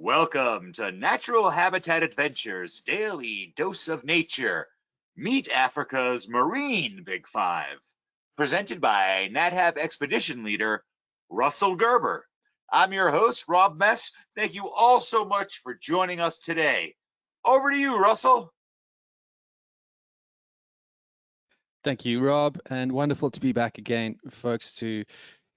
Welcome to Natural Habitat Adventures Daily Dose of Nature. Meet Africa's Marine Big Five. Presented by NatHab Expedition Leader Russell Gerber. I'm your host, Rob Mess. Thank you all so much for joining us today. Over to you, Russell. Thank you, Rob, and wonderful to be back again, folks, to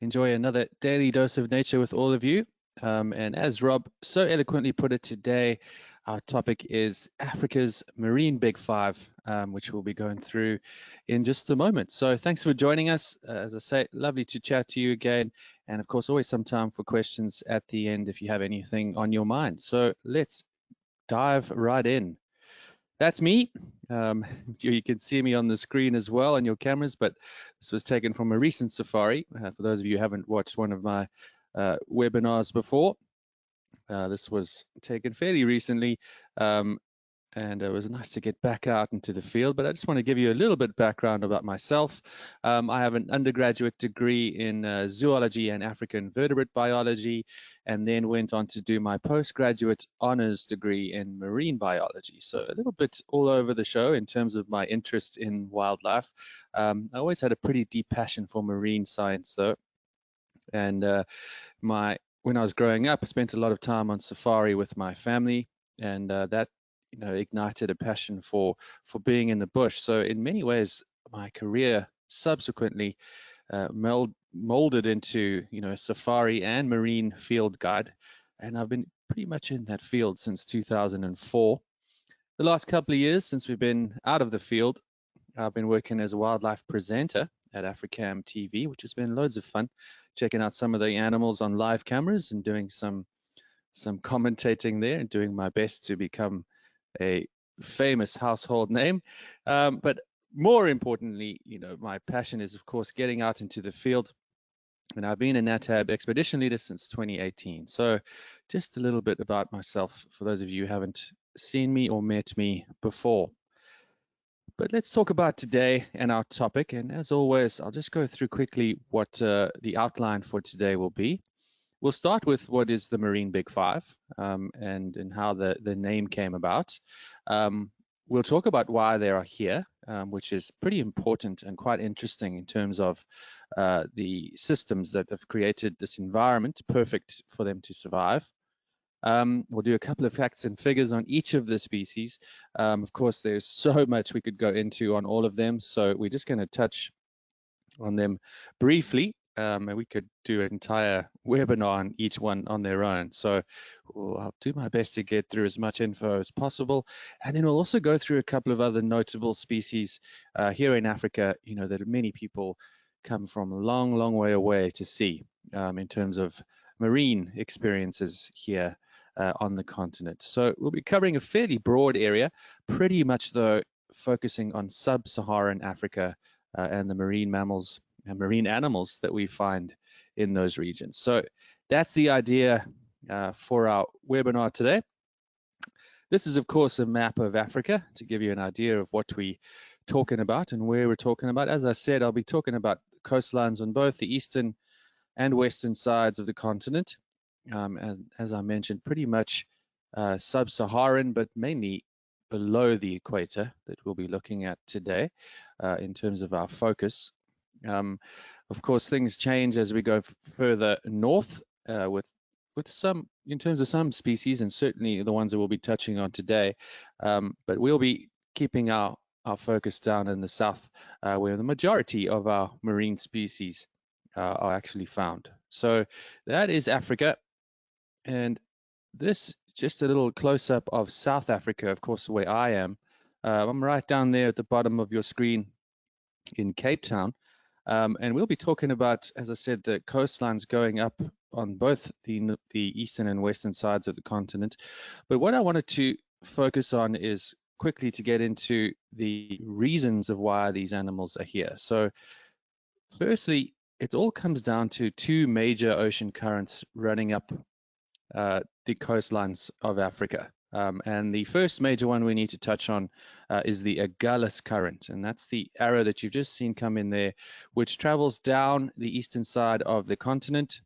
enjoy another daily dose of nature with all of you. And as Rob so eloquently put it today, our topic is Africa's Marine Big Five, which we'll be going through in just a moment. So thanks for joining us. As I say, lovely to chat to you again. And of course, always some time for questions at the end if you have anything on your mind. So let's dive right in. That's me. You can see me on the screen as well on your cameras, but this was taken from a recent safari. For those of you who haven't watched one of my webinars before, this was taken fairly recently, and it was nice to get back out into the field. But I just want to give you a little bit of background about myself. I have an undergraduate degree in zoology and African vertebrate biology, and then went on to do my postgraduate honors degree in marine biology. So a little bit all over the show in terms of my interest in wildlife. I always had a pretty deep passion for marine science, though. And when I was growing up, I spent a lot of time on safari with my family, and that ignited a passion for being in the bush. So in many ways, my career subsequently molded into a safari and marine field guide, and I've been pretty much in that field since 2004. The last couple of years since we've been out of the field, I've been working as a wildlife presenter at Africam TV, which has been loads of fun, checking out some of the animals on live cameras and doing some commentating there and doing my best to become a famous household name. But more importantly, my passion is, of course, getting out into the field. And I've been a NatHab expedition leader since 2018. So just a little bit about myself for those of you who haven't seen me or met me before. But let's talk about today and our topic. And as always, I'll just go through quickly what the outline for today will be. We'll start with what is the Marine Big Five and how the name came about. We'll talk about why they are here, which is pretty important and quite interesting in terms of the systems that have created this environment perfect for them to survive. We'll do a couple of facts and figures on each of the species. Of course, there's so much we could go into on all of them, so we're just going to touch on them briefly. And we could do an entire webinar on each one on their own. So I'll do my best to get through as much info as possible. And then we'll also go through a couple of other notable species here in Africa, that many people come from a long, long way away to see in terms of marine experiences here on the continent. So we'll be covering a fairly broad area, pretty much though focusing on sub-Saharan Africa and the marine mammals and marine animals that we find in those regions. So that's the idea for our webinar today. This is, of course, a map of Africa to give you an idea of what we're talking about and where we're talking about. As I said, I'll be talking about coastlines on both the eastern and western sides of the continent. As I mentioned, pretty much sub-Saharan, but mainly below the equator that we'll be looking at today in terms of our focus. Of course, things change as we go further north with some, in terms of some species, and certainly the ones that we'll be touching on today. But we'll be keeping our focus down in the south, where the majority of our marine species are actually found. So that is Africa. And this, just a little close-up of South Africa, of course, where I am. I'm right down there at the bottom of your screen in Cape Town. And we'll be talking about, as I said, the coastlines going up on both the eastern and western sides of the continent. But what I wanted to focus on is quickly to get into the reasons of why these animals are here. So firstly, it all comes down to two major ocean currents running up the coastlines of Africa. And the first major one we need to touch on is the Egalis Current, and that's the arrow that you've just seen come in there, which travels down the eastern side of the continent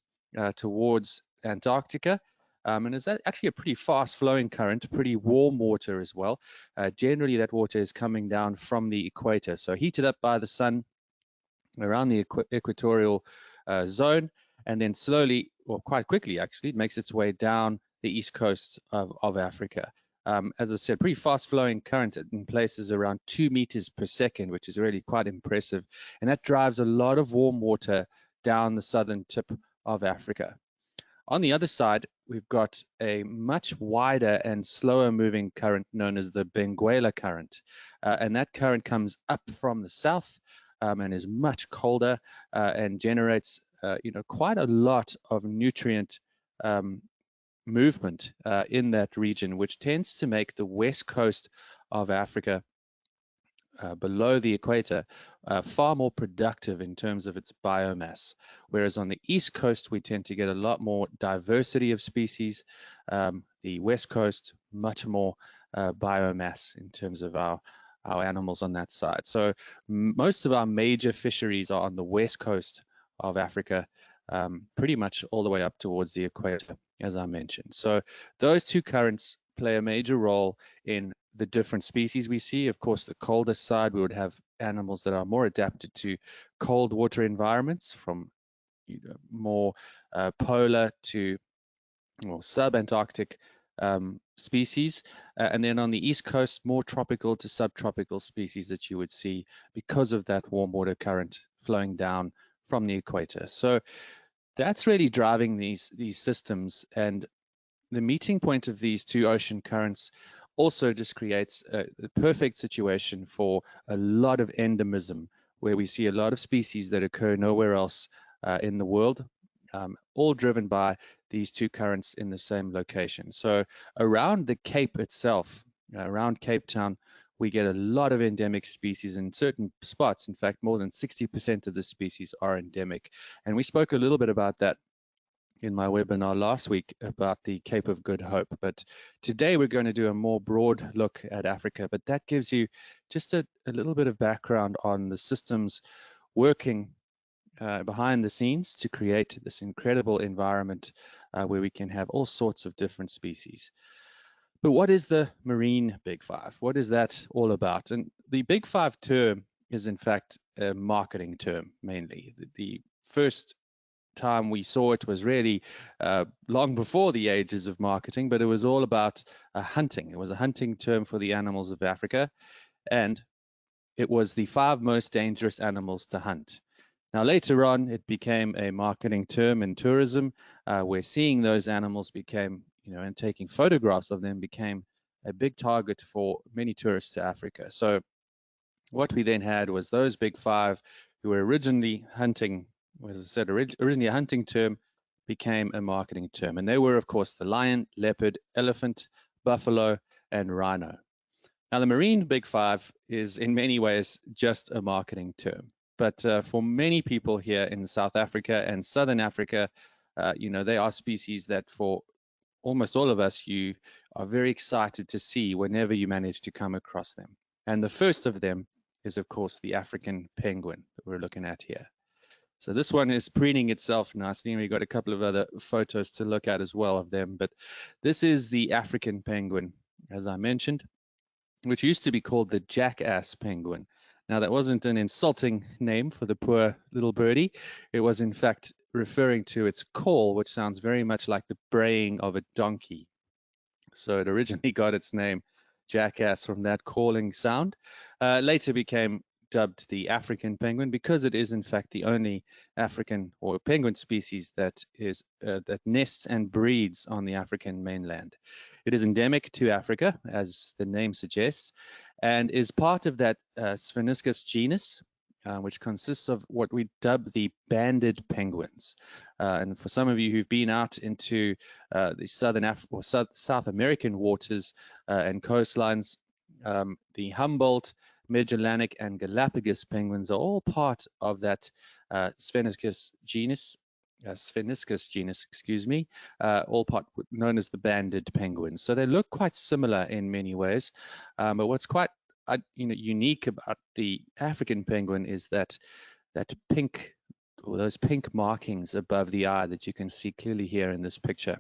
towards Antarctica. And it's actually a pretty fast flowing current, pretty warm water as well. Generally, that water is coming down from the equator, so heated up by the sun around the equatorial zone, and then slowly, or quite quickly actually, it makes its way down the east coast of Africa. As I said, pretty fast flowing current in places around 2 meters per second, which is really quite impressive. And that drives a lot of warm water down the southern tip of Africa. On the other side, we've got a much wider and slower moving current known as the Benguela current. And that current comes up from the south and is much colder and generates quite a lot of nutrient movement in that region, which tends to make the west coast of Africa below the equator far more productive in terms of its biomass. Whereas on the east coast, we tend to get a lot more diversity of species. The west coast, much more biomass in terms of our animals on that side. So most of our major fisheries are on the west coast of Africa, pretty much all the way up towards the equator, as I mentioned. So those two currents play a major role in the different species we see. Of course, the coldest side, we would have animals that are more adapted to cold water environments, from more polar to more subantarctic species. And then on the east coast, more tropical to subtropical species that you would see because of that warm water current flowing down from the equator. So that's really driving these systems, and the meeting point of these two ocean currents also just creates the perfect situation for a lot of endemism, where we see a lot of species that occur nowhere else in the world, all driven by these two currents in the same location. So around the Cape itself, around Cape Town, we get a lot of endemic species in certain spots. In fact, more than 60% of the species are endemic. And we spoke a little bit about that in my webinar last week about the Cape of Good Hope. But today we're going to do a more broad look at Africa, but that gives you just a little bit of background on the systems working behind the scenes to create this incredible environment where we can have all sorts of different species. But what is the marine Big Five? What is that all about? And the Big Five term is in fact a marketing term mainly. The first time we saw it was really long before the ages of marketing, but it was all about hunting. It was a hunting term for the animals of Africa, and it was the 5 most dangerous animals to hunt. Now, later on, it became a marketing term in tourism, where seeing those animals became, and taking photographs of them became a big target for many tourists to Africa. So what we then had was those Big Five who were originally hunting, as I said, originally a hunting term, became a marketing term. And they were, of course, the lion, leopard, elephant, buffalo, and rhino. Now, the marine Big Five is in many ways just a marketing term. But for many people here in South Africa and Southern Africa, they are species that for almost all of us, you are very excited to see whenever you manage to come across them. And the first of them is, of course, the African penguin that we're looking at here. So this one is preening itself nicely, and we've got a couple of other photos to look at as well of them. But this is the African penguin, as I mentioned, which used to be called the jackass penguin. Now, that wasn't an insulting name for the poor little birdie. It was, in fact, referring to its call, which sounds very much like the braying of a donkey. So it originally got its name, jackass, from that calling sound. Later became dubbed the African penguin because it is, in fact, the only African or penguin species that nests and breeds on the African mainland. It is endemic to Africa, as the name suggests, and is part of that Spheniscus genus, which consists of what we dub the banded penguins. And for some of you who've been out into the South American waters and coastlines, the Humboldt, Magellanic, and Galapagos penguins are all part of that Spheniscus genus, all part known as the banded penguins. So they look quite similar in many ways, but what's quite unique about the African penguin is that pink, or those pink markings above the eye that you can see clearly here in this picture.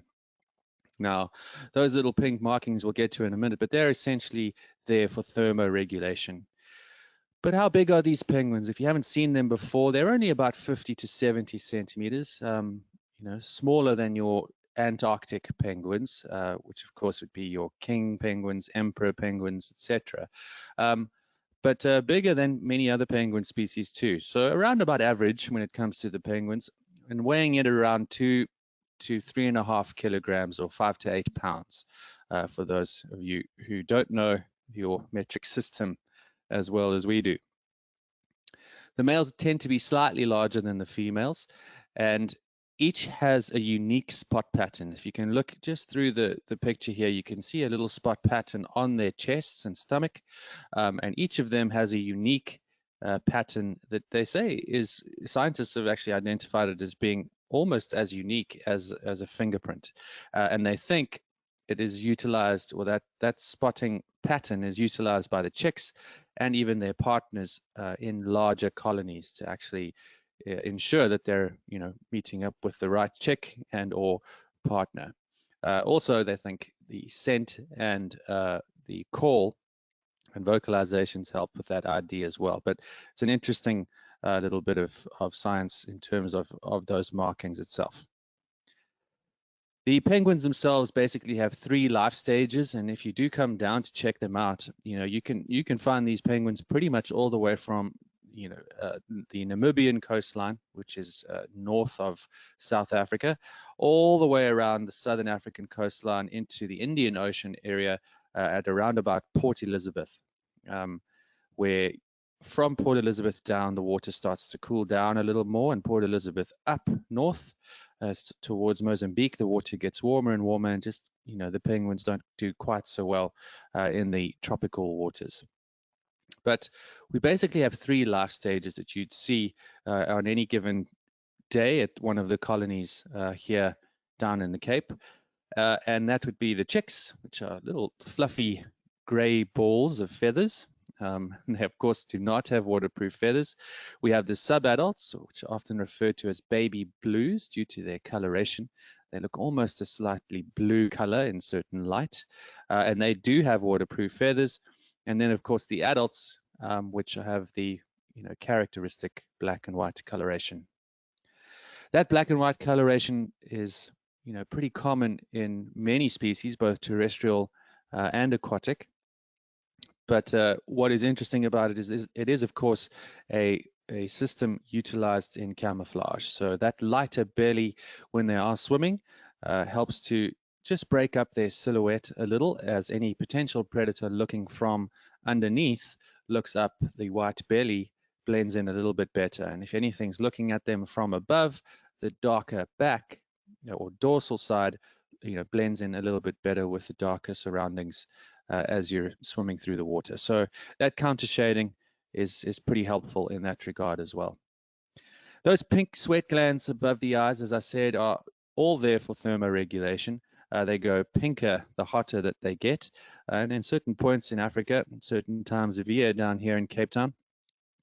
Now, those little pink markings we'll get to in a minute, but they're essentially there for thermoregulation. But how big are these penguins? If you haven't seen them before, they're only about 50 to 70 centimeters, smaller than your Antarctic penguins, which of course would be your king penguins, emperor penguins, etc. But bigger than many other penguin species too. So around about average when it comes to the penguins, and weighing it around 2 to 3.5 kilograms or 5 to 8 pounds, for those of you who don't know your metric system as well as we do. The males tend to be slightly larger than the females, and each has a unique spot pattern. If you can look just through the picture here, you can see a little spot pattern on their chests and stomach, and each of them has a unique pattern that they say is, scientists have actually identified it as being almost as unique as a fingerprint, and they think it is utilized, or that spotting pattern is utilized by the chicks and even their partners in larger colonies to actually ensure that they're meeting up with the right chick and or partner. Also, they think the scent and the call and vocalizations help with that idea as well. But it's an interesting little bit of science in terms of those markings itself. The penguins themselves basically have 3 life stages, and if you do come down to check them out, you can find these penguins pretty much all the way from the Namibian coastline, which is north of South Africa, all the way around the southern African coastline into the Indian Ocean area at around about Port Elizabeth, where from Port Elizabeth down, the water starts to cool down a little more, and Port Elizabeth up north towards Mozambique, the water gets warmer and warmer, and just, the penguins don't do quite so well in the tropical waters. But we basically have 3 life stages that you'd see on any given day at one of the colonies here down in the Cape. And that would be the chicks, which are little fluffy gray balls of feathers. They, of course, do not have waterproof feathers. We have the sub-adults, which are often referred to as baby blues due to their coloration. They look almost a slightly blue color in certain light, and they do have waterproof feathers. And then, of course, the adults, which have the characteristic black and white coloration. That black and white coloration is pretty common in many species, both terrestrial and aquatic. But what is interesting about it is it is, of course, a system utilized in camouflage. So that lighter belly when they are swimming helps to just break up their silhouette a little, as any potential predator looking from underneath looks up, the white belly blends in a little bit better. And if anything's looking at them from above, the darker back or dorsal side blends in a little bit better with the darker surroundings as you're swimming through the water. So that counter shading is pretty helpful in that regard as well. Those pink sweat glands above the eyes, as I said, are all there for thermoregulation. They go pinker the hotter that they get. And in certain points in Africa, certain times of year down here in Cape Town,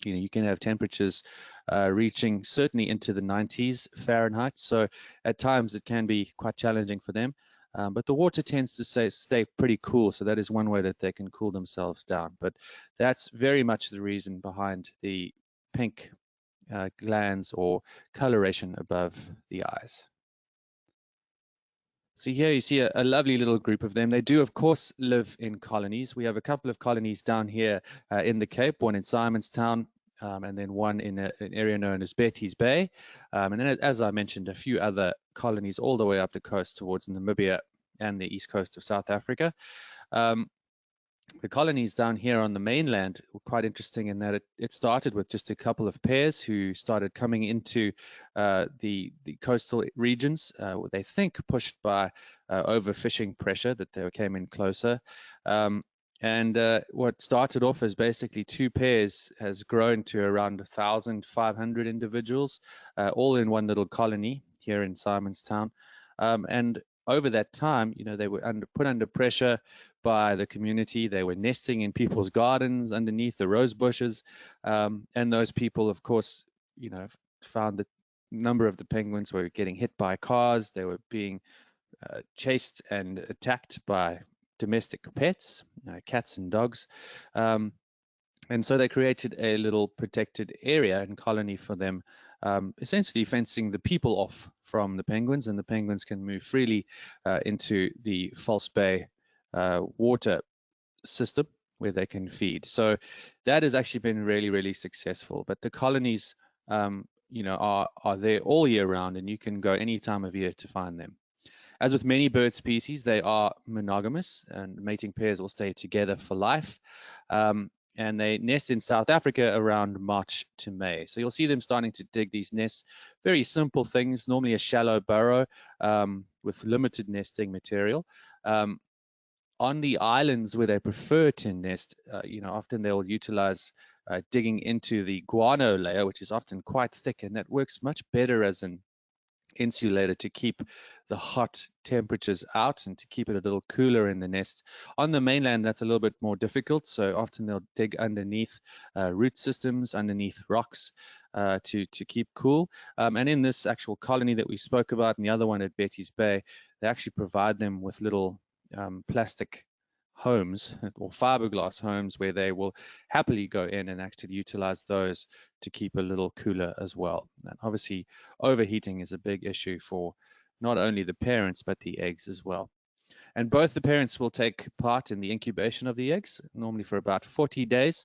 you can have temperatures reaching certainly into the 90s Fahrenheit. So at times it can be quite challenging for them. But the water tends to stay pretty cool, so that is one way that they can cool themselves down. But that's very much the reason behind the pink glands or coloration above the eyes. So here you see a lovely little group of them. They do, of course, live in colonies. We have a couple of colonies down here in the Cape, one in Simonstown, and then one in an area known as Betty's Bay. And then, as I mentioned, a few other colonies all the way up the coast towards Namibia and the east coast of South Africa. The colonies down here on the mainland were quite interesting in that it started with just a couple of pairs who started coming into the coastal regions, they think pushed by overfishing pressure, that they came in closer. And what started off as basically 2 pairs has grown to around 1,500 individuals, all in one little colony here in Simonstown. And over that time, they were put under pressure by the community. They were nesting in people's gardens underneath the rose bushes. And those people, of course, found that a number of the penguins were getting hit by cars. They were being chased and attacked by domestic pets, cats and dogs. And so they created a little protected area and colony for them, essentially fencing the people off from the penguins, and the penguins can move freely into the False Bay water system where they can feed. So that has actually been really, really successful. But the colonies, are there all year round, and you can go any time of year to find them. As with many bird species, they are monogamous, and mating pairs will stay together for life. And they nest in South Africa around March to May. So you'll see them starting to dig these nests. Very simple things, normally a shallow burrow with limited nesting material. On the islands where they prefer to nest, often they'll utilize digging into the guano layer, which is often quite thick, and that works much better as an insulator to keep the hot temperatures out and to keep it a little cooler in the nest. On the mainland, that's a little bit more difficult, so often they'll dig underneath root systems, underneath rocks to keep cool. And in this actual colony that we spoke about and the other one at Betty's Bay, they actually provide them with little plastic homes or fiberglass homes where they will happily go in and actually utilize those to keep a little cooler as well. And obviously overheating is a big issue for not only the parents but the eggs as well. And both the parents will take part in the incubation of the eggs, normally for about 40 days,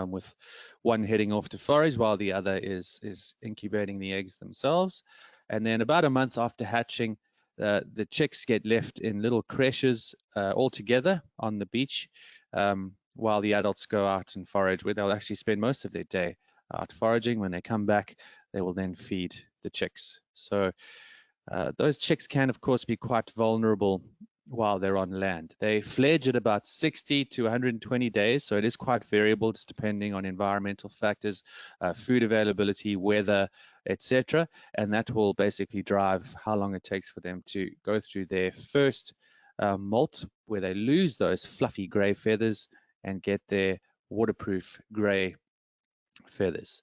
with one heading off to forage while the other is incubating the eggs themselves. And then about a month after hatching, the chicks get left in little creches all together on the beach while the adults go out and forage, where they'll actually spend most of their day out foraging. When they come back, they will then feed the chicks. So those chicks can, of course, be quite vulnerable while they're on land. They fledge at about 60 to 120 days, so it is quite variable, just depending on environmental factors, food availability, weather, etc. And that will basically drive how long it takes for them to go through their first molt, where they lose those fluffy gray feathers and get their waterproof gray feathers.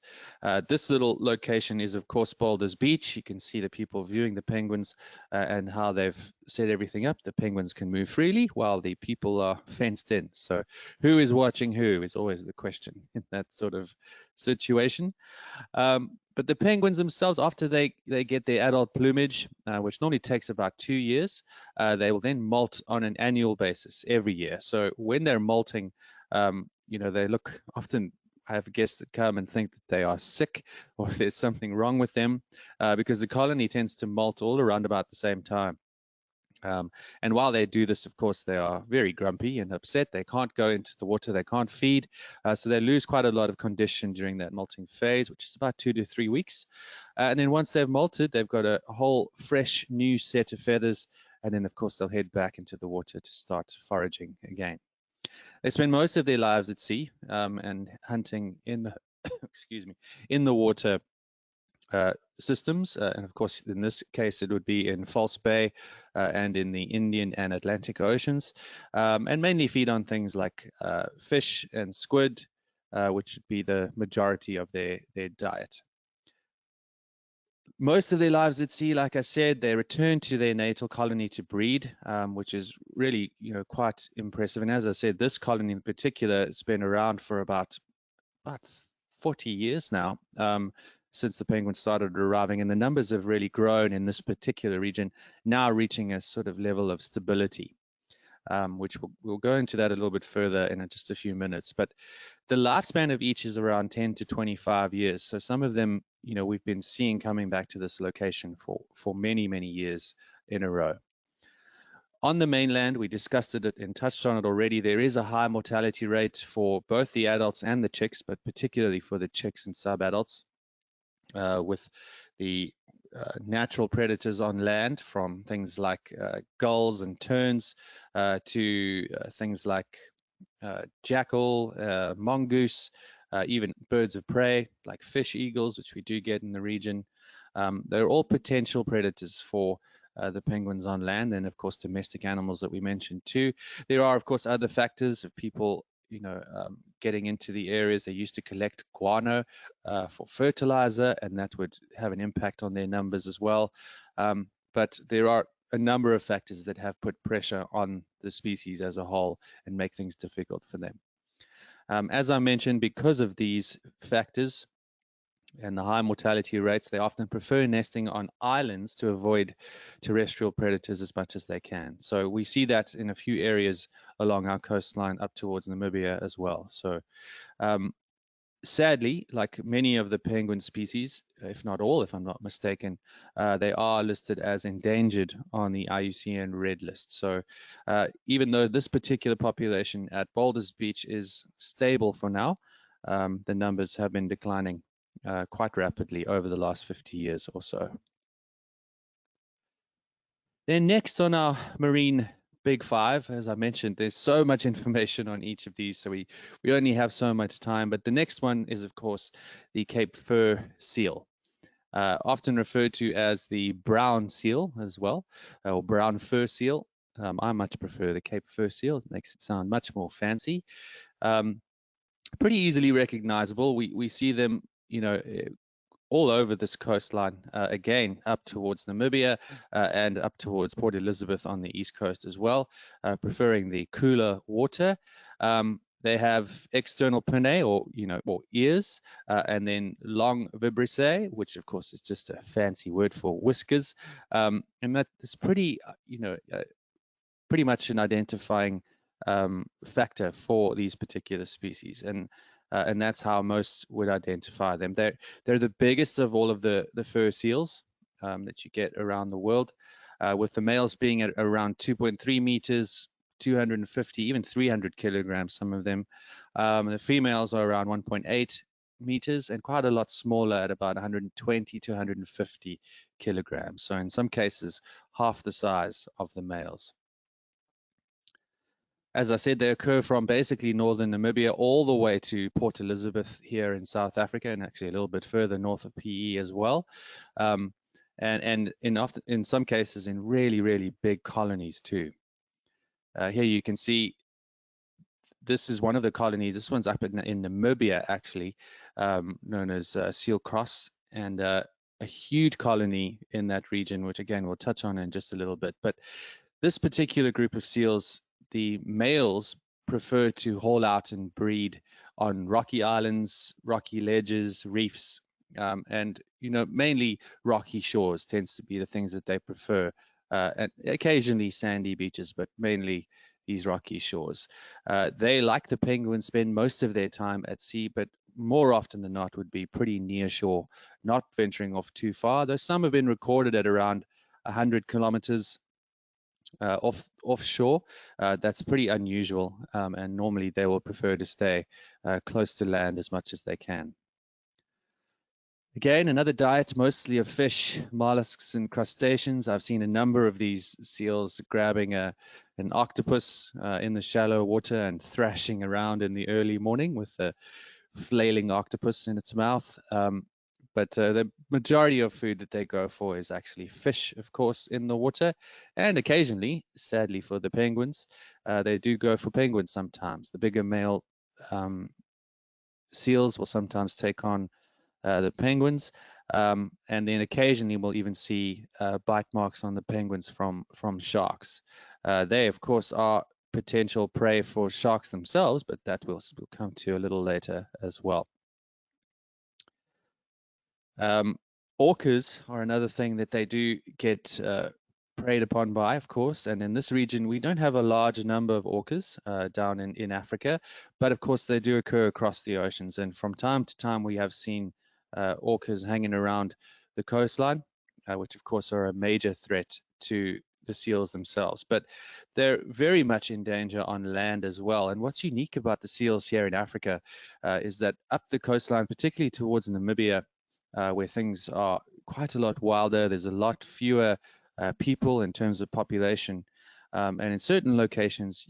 This little location is, of course, Boulders Beach. You can see the people viewing the penguins and how they've set everything up. The penguins can move freely while the people are fenced in. So who is watching who is always the question in that sort of situation. But the penguins themselves, after they get their adult plumage, which normally takes about 2 years, they will then molt on an annual basis every year. So when they're molting, they look often, I have guests that come and think that they are sick or there's something wrong with them because the colony tends to molt all around about the same time. And while they do this, of course, they are very grumpy and upset. They can't go into the water, they can't feed. So they lose quite a lot of condition during that molting phase, which is about 2 to 3 weeks. And then once they've molted, they've got a whole fresh new set of feathers. And then, of course, they'll head back into the water to start foraging again. They spend most of their lives at sea and hunting in the in the water systems, and of course in this case it would be in False Bay and in the Indian and Atlantic Oceans, and mainly feed on things like fish and squid, which would be the majority of their diet. Most of their lives at sea, like I said, they return to their natal colony to breed, which is really, quite impressive. And as I said, this colony in particular has been around for about 40 years now, since the penguins started arriving, and the numbers have really grown in this particular region, now reaching a sort of level of stability, which we'll go into that a little bit further in just a few minutes. But the lifespan of each is around 10 to 25 years. So some of them, we've been seeing coming back to this location for many, many years in a row. On the mainland, we discussed it and touched on it already. There is a high mortality rate for both the adults and the chicks, but particularly for the chicks and sub-adults, with the natural predators on land, from things like gulls and terns to things like jackal, mongoose, even birds of prey like fish eagles, which we do get in the region. They're all potential predators for the penguins on land, and of course domestic animals that we mentioned too. There are of course other factors of people getting into the areas. They used to collect guano for fertilizer, and that would have an impact on their numbers as well. But there are a number of factors that have put pressure on the species as a whole and make things difficult for them. As I mentioned, because of these factors and the high mortality rates, they often prefer nesting on islands to avoid terrestrial predators as much as they can. So we see that in a few areas along our coastline up towards Namibia as well. So sadly, like many of the penguin species, if not all, if I'm not mistaken, they are listed as endangered on the IUCN Red List. So even though this particular population at Boulders Beach is stable for now, the numbers have been declining quite rapidly over the last 50 years or so. Then next on our marine Big Five, as I mentioned, there's so much information on each of these, so we only have so much time. But the next one is, of course, the Cape Fur seal, often referred to as the brown seal as well, or brown fur seal. I much prefer the Cape Fur seal. It makes it sound much more fancy. Pretty easily recognizable. We see them, all over this coastline, again, up towards Namibia and up towards Port Elizabeth on the east coast as well, preferring the cooler water. They have external pinnae, or ears, and then long vibrissae, which of course is just a fancy word for whiskers, and that is pretty, pretty much an identifying factor for these particular species, and that's how most would identify them. They're the biggest of all of the fur seals that you get around the world, with the males being at around 2.3 meters, 250, even 300 kilograms, some of them. The females are around 1.8 meters and quite a lot smaller at about 120 to 150 kilograms. So in some cases, half the size of the males. As I said, they occur from basically northern Namibia all the way to Port Elizabeth here in South Africa, and actually a little bit further north of PE as well. And in some cases in really, really big colonies too. Here you can see this is one of the colonies. This one's up in Namibia, actually, known as Seal Cross, and a huge colony in that region, which again we'll touch on in just a little bit. But this particular group of seals, the males prefer to haul out and breed on rocky islands, rocky ledges, reefs, and mainly rocky shores tends to be the things that they prefer, and occasionally sandy beaches, but mainly these rocky shores. They, like the penguin, spend most of their time at sea, but more often than not would be pretty near shore, not venturing off too far, though some have been recorded at around 100 kilometers offshore. That's pretty unusual, and normally they will prefer to stay close to land as much as they can. Again, another diet mostly of fish, mollusks, and crustaceans. I've seen a number of these seals grabbing an octopus in the shallow water and thrashing around in the early morning with a flailing octopus in its mouth. But the majority of food that they go for is actually fish, of course, in the water. And occasionally, sadly for the penguins, they do go for penguins sometimes. The bigger male seals will sometimes take on the penguins. And then occasionally we'll even see bite marks on the penguins from sharks. They, of course, are potential prey for sharks themselves, but that we'll come to a little later as well. Orcas are another thing that they do get preyed upon by, of course, and in this region we don't have a large number of orcas down in Africa, but of course they do occur across the oceans, and from time to time we have seen orcas hanging around the coastline, which of course are a major threat to the seals themselves, but they're very much in danger on land as well. And what's unique about the seals here in Africa is that up the coastline, particularly towards Namibia, where things are quite a lot wilder, there's a lot fewer people in terms of population, and in certain locations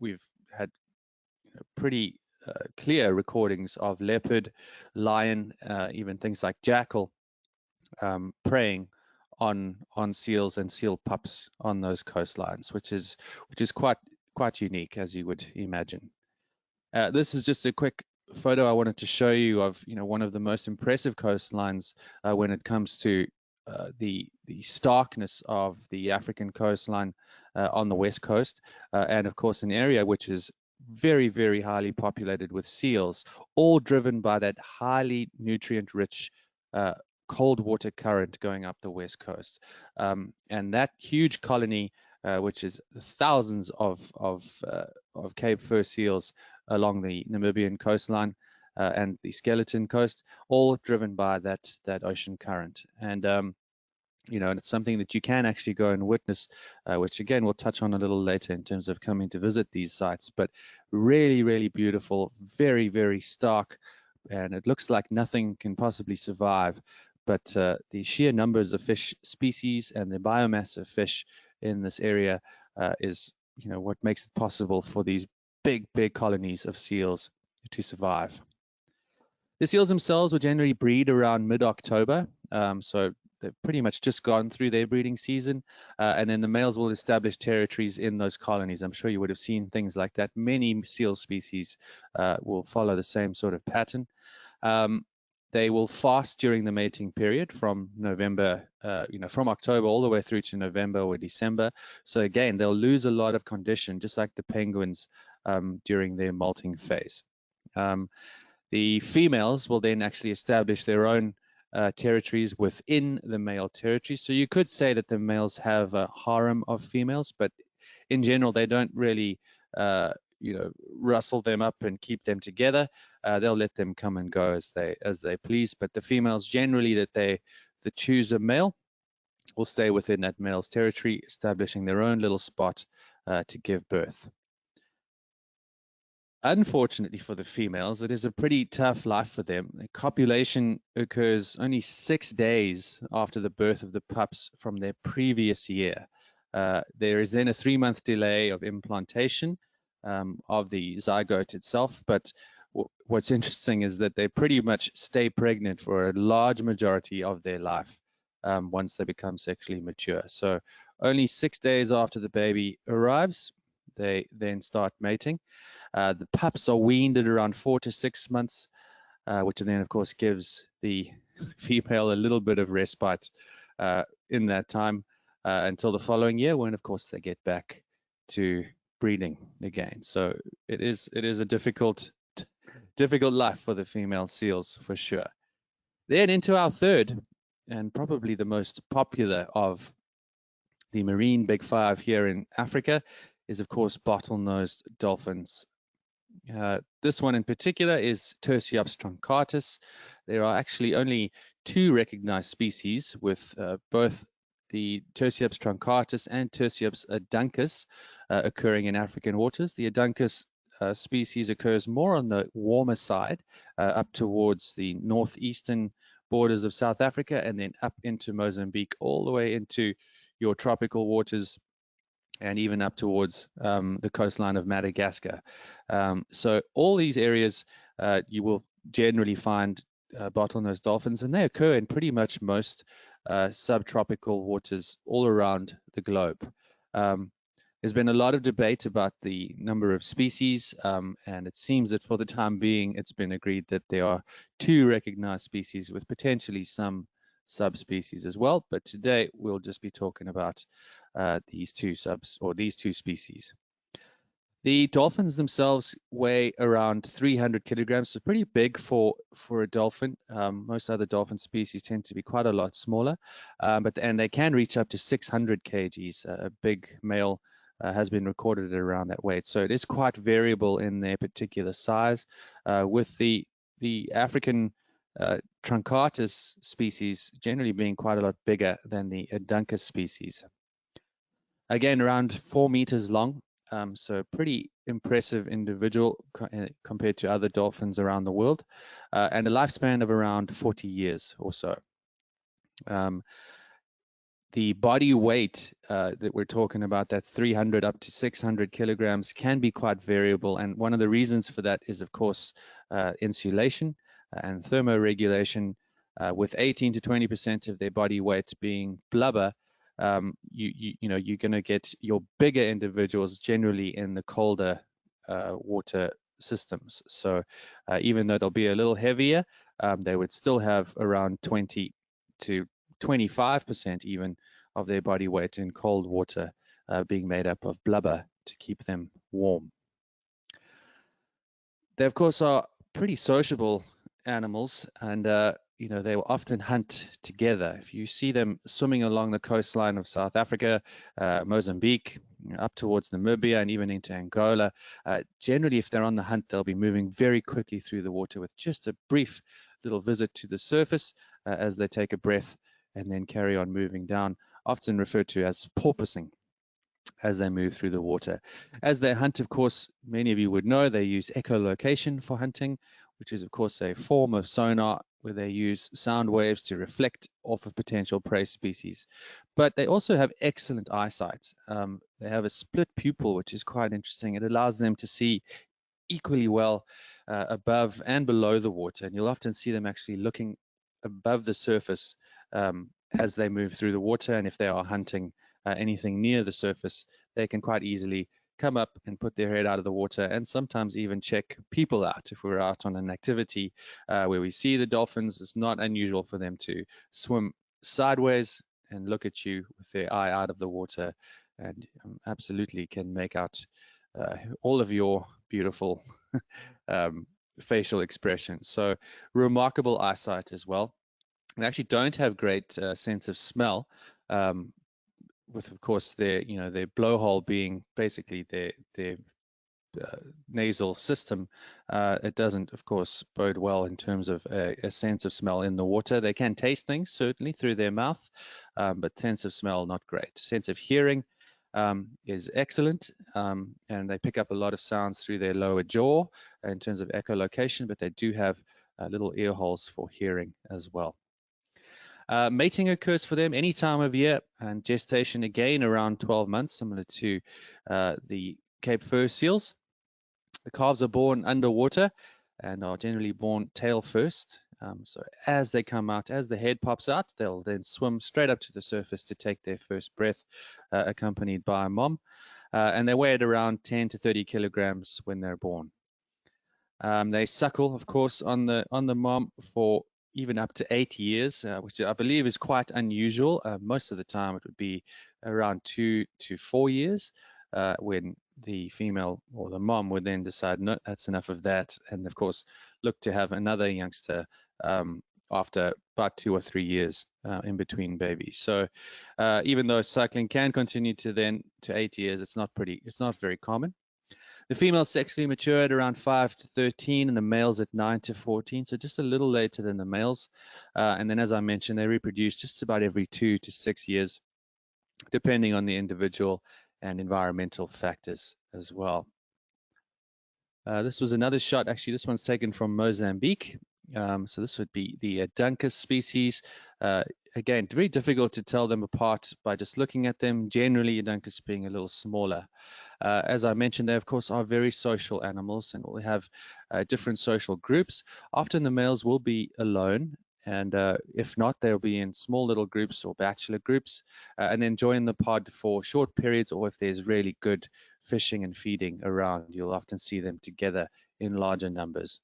we've had pretty clear recordings of leopard, lion, even things like jackal preying on seals and seal pups on those coastlines, which is quite unique, as you would imagine. This is just a quick photo I wanted to show you of one of the most impressive coastlines when it comes to the starkness of the African coastline on the west coast, and of course an area which is very, very highly populated with seals, all driven by that highly nutrient-rich cold water current going up the west coast. And that huge colony, which is thousands of Cape fur seals along the Namibian coastline and the Skeleton Coast, all driven by that ocean current. And and it's something that you can actually go and witness, which again we'll touch on a little later in terms of coming to visit these sites. But really, really beautiful, very, very stark, and it looks like nothing can possibly survive. But the sheer numbers of fish species and the biomass of fish in this area is, what makes it possible for these big, big colonies of seals to survive. The seals themselves will generally breed around mid-October, so they've pretty much just gone through their breeding season, and then the males will establish territories in those colonies. I'm sure you would have seen things like that. Many seal species will follow the same sort of pattern. They will fast during the mating period from November, from October all the way through to November or December. So again, they'll lose a lot of condition, just like the penguins during their molting phase. The females will then actually establish their own territories within the male territory. So you could say that the males have a harem of females, but in general, they don't really, rustle them up and keep them together. They'll let them come and go as they please. But the females generally that choose a male will stay within that male's territory, establishing their own little spot to give birth. Unfortunately for the females, it is a pretty tough life for them. The copulation occurs only 6 days after the birth of the pups from their previous year. There is then a 3-month delay of implantation of the zygote itself, but what's interesting is that they pretty much stay pregnant for a large majority of their life once they become sexually mature. So only 6 days after the baby arrives, they then start mating. The pups are weaned at around 4 to 6 months, which then, of course, gives the female a little bit of respite in that time until the following year, when, of course, they get back to breeding again. So it is a difficult life for the female seals, for sure. Then into our third and probably the most popular of the marine big five here in Africa is, of course, bottlenose dolphins. This one in particular is Tersiops truncatus. There are actually only 2 recognized species, with both the Tersiops truncatus and Tersiops aduncus occurring in African waters. The aduncus species occurs more on the warmer side, up towards the northeastern borders of South Africa, and then up into Mozambique, all the way into your tropical waters, and even up towards the coastline of Madagascar. So all these areas, you will generally find bottlenose dolphins, and they occur in pretty much most subtropical waters all around the globe. There's been a lot of debate about the number of species, and it seems that for the time being, it's been agreed that there are 2 recognized species with potentially some subspecies as well. But today we'll just be talking about these 2 species. The dolphins themselves weigh around 300 kilograms, so pretty big for a dolphin. Most other dolphin species tend to be quite a lot smaller, and they can reach up to 600 kgs. A big male has been recorded at around that weight, so it is quite variable in their particular size. With the African truncatus species generally being quite a lot bigger than the aduncus species. Again, around 4 meters long, so pretty impressive individual compared to other dolphins around the world, and a lifespan of around 40 years or so. The body weight that we're talking about, that 300 up to 600 kilograms, can be quite variable, and one of the reasons for that is, of course, insulation and thermoregulation. With 18 to 20% of their body weight being blubber, you're going to get your bigger individuals generally in the colder water systems. So even though they'll be a little heavier, they would still have around 20 to 25% even of their body weight in cold water, being made up of blubber to keep them warm. They, of course, are pretty sociable animals, and they will often hunt together. If you see them swimming along the coastline of South Africa, Mozambique, up towards Namibia, and even into Angola, generally, if they're on the hunt, they'll be moving very quickly through the water with just a brief little visit to the surface as they take a breath and then carry on moving down, often referred to as porpoising, as they move through the water. As they hunt, of course, many of you would know they use echolocation for hunting, which is, of course, a form of sonar where they use sound waves to reflect off of potential prey species. But they also have excellent eyesight. They have a split pupil, which is quite interesting. It allows them to see equally well above and below the water, and you'll often see them actually looking above the surface as they move through the water, and if they are hunting anything near the surface, they can quite easily come up and put their head out of the water, and sometimes even check people out. If we're out on an activity where we see the dolphins, it's not unusual for them to swim sideways and look at you with their eye out of the water, and absolutely can make out all of your beautiful facial expressions. So remarkable eyesight as well. They actually don't have great sense of smell, with, of course, their blowhole being basically their nasal system. It doesn't, of course, bode well in terms of a sense of smell in the water. They can taste things, certainly, through their mouth, but sense of smell, not great. Sense of hearing is excellent, and they pick up a lot of sounds through their lower jaw in terms of echolocation, but they do have little ear holes for hearing as well. Mating occurs for them any time of year, and gestation again around 12 months, similar to the Cape fur seals. The calves are born underwater and are generally born tail first. So as they come out, as the head pops out, they'll then swim straight up to the surface to take their first breath, accompanied by a mom. And they weigh at around 10 to 30 kilograms when they're born. They suckle, of course, on the mom for even up to 8 years, which I believe is quite unusual. Most of the time it would be around 2 to 4 years when the female or the mom would then decide, no, that's enough of that, and of course look to have another youngster after about 2 or 3 years in between babies. So even though suckling can continue to 8 years, it's not very common. The females sexually mature at around 5 to 13 and the males at 9 to 14, so just a little later than the males. And then, as I mentioned, they reproduce just about every 2 to 6 years, depending on the individual and environmental factors as well. This was another shot. Actually, this one's taken from Mozambique. So this would be the Aduncus species. Again, very difficult to tell them apart by just looking at them. Generally, Aduncus being a little smaller. As I mentioned, they, of course, are very social animals and will have different social groups. Often the males will be alone, and if not, they'll be in small little groups or bachelor groups, and then join the pod for short periods, or if there's really good fishing and feeding around, you'll often see them together in larger numbers.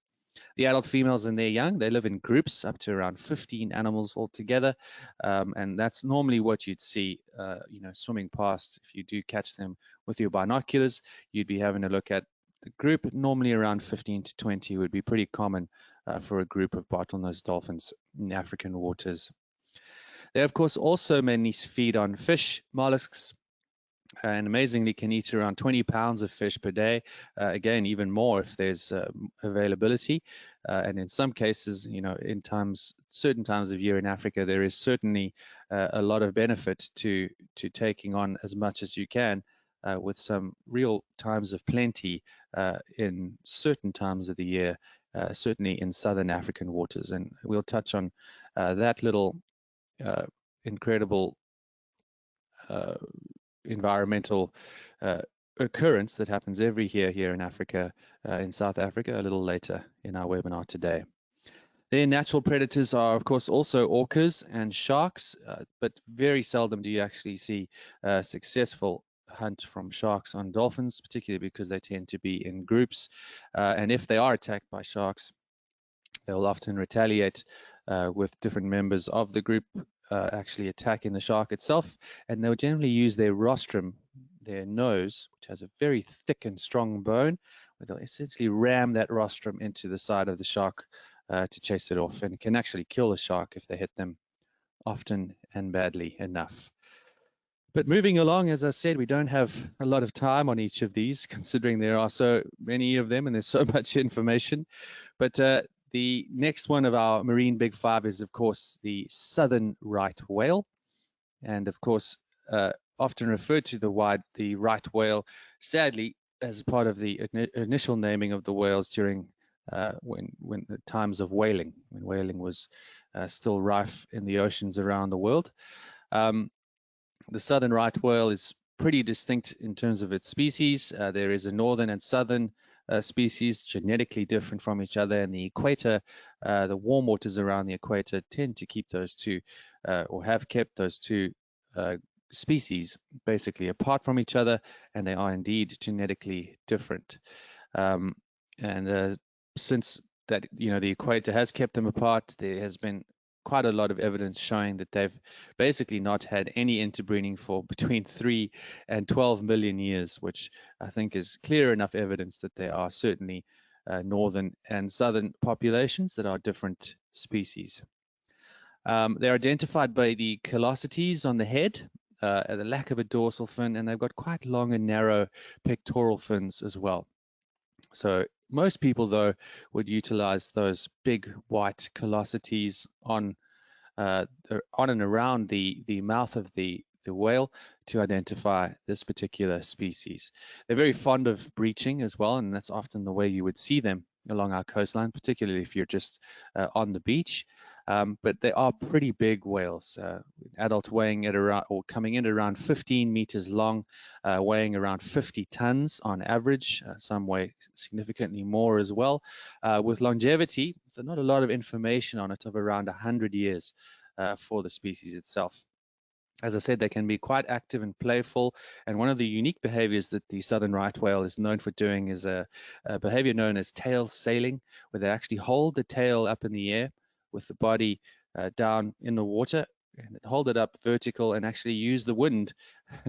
The adult females and their young, they live in groups up to around 15 animals altogether, and that's normally what you'd see, swimming past. If you do catch them with your binoculars, you'd be having a look at the group. Normally around 15 to 20 would be pretty common for a group of bottlenose dolphins in African waters. They, of course, also mainly feed on fish, mollusks, and amazingly can eat around 20 pounds of fish per day. Again, even more if there's availability. And in some cases, in certain times of year in Africa, there is certainly a lot of benefit to taking on as much as you can with some real times of plenty in certain times of the year, certainly in southern African waters. And we'll touch on that little incredible environmental occurrence that happens every year here in Africa, in South Africa, a little later in our webinar today. Their natural predators are, of course, also orcas and sharks, but very seldom do you actually see successful hunt from sharks on dolphins, particularly because they tend to be in groups. And if they are attacked by sharks, they will often retaliate with different members of the group actually attacking the shark itself, and they'll generally use their rostrum, their nose, which has a very thick and strong bone, where they'll essentially ram that rostrum into the side of the shark to chase it off, and it can actually kill the shark if they hit them often and badly enough. But moving along, as I said, we don't have a lot of time on each of these, considering there are so many of them and there's so much information. But the next one of our marine big five is, of course, the southern right whale. And of course, often referred to the right whale, sadly, as part of the initial naming of the whales during when the times of whaling, when whaling was still rife in the oceans around the world. The southern right whale is pretty distinct in terms of its species. There is a northern and southern species, genetically different from each other, and the equator, the warm waters around the equator tend to keep those two, or have kept those two species basically apart from each other, and they are indeed genetically different. Since that, the equator has kept them apart, there has been quite a lot of evidence showing that they've basically not had any interbreeding for between 3 and 12 million years, which I think is clear enough evidence that there are certainly northern and southern populations that are different species. They're identified by the callosities on the head, the lack of a dorsal fin, and they've got quite long and narrow pectoral fins as well. So most people, though, would utilize those big white callosities on and around the mouth of the whale to identify this particular species. They're very fond of breaching as well, and that's often the way you would see them along our coastline, particularly if you're just on the beach. But they are pretty big whales, adult weighing at around, or coming in around 15 meters long, weighing around 50 tons on average. Some weigh significantly more as well, with longevity, so not a lot of information on it, of around 100 years for the species itself. As I said, they can be quite active and playful, and one of the unique behaviors that the southern right whale is known for doing is a behavior known as tail sailing, where they actually hold the tail up in the air with the body down in the water, and hold it up vertical and actually use the wind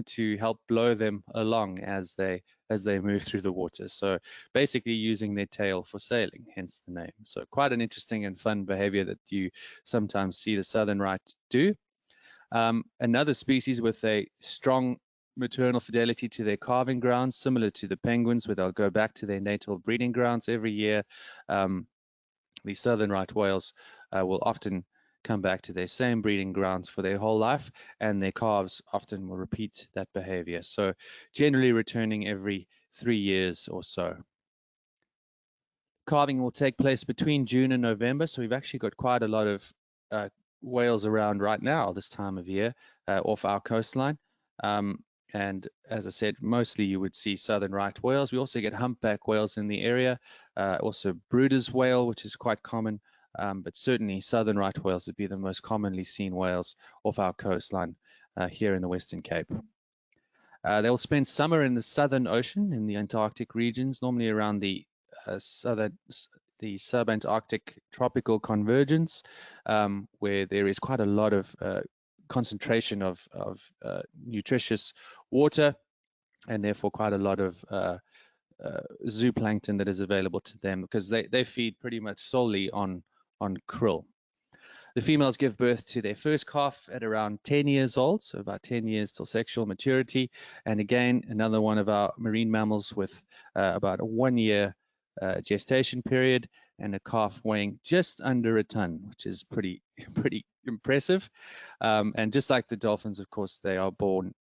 to help blow them along as they move through the water. So basically using their tail for sailing, hence the name. So quite an interesting and fun behavior that you sometimes see the southern right do. Another species with a strong maternal fidelity to their calving grounds, similar to the penguins, where they'll go back to their natal breeding grounds every year. The southern right whales will often come back to their same breeding grounds for their whole life, and their calves often will repeat that behavior. So generally returning every 3 years or so. Calving will take place between June and November, so we've actually got quite a lot of whales around right now this time of year off our coastline. And as I said, mostly you would see southern right whales. We also get humpback whales in the area, also Bruder's whale, which is quite common, but certainly southern right whales would be the most commonly seen whales off our coastline here in the Western Cape. They'll spend summer in the Southern Ocean, in the Antarctic regions, normally around the subantarctic tropical convergence, where there is quite a lot of concentration of nutritious water, and therefore quite a lot of zooplankton that is available to them, because they feed pretty much solely on krill. The females give birth to their first calf at around 10 years old, so about 10 years till sexual maturity. And again, another one of our marine mammals with about a 1 year gestation period, and a calf weighing just under a ton, which is pretty impressive. And just like the dolphins, of course, they are born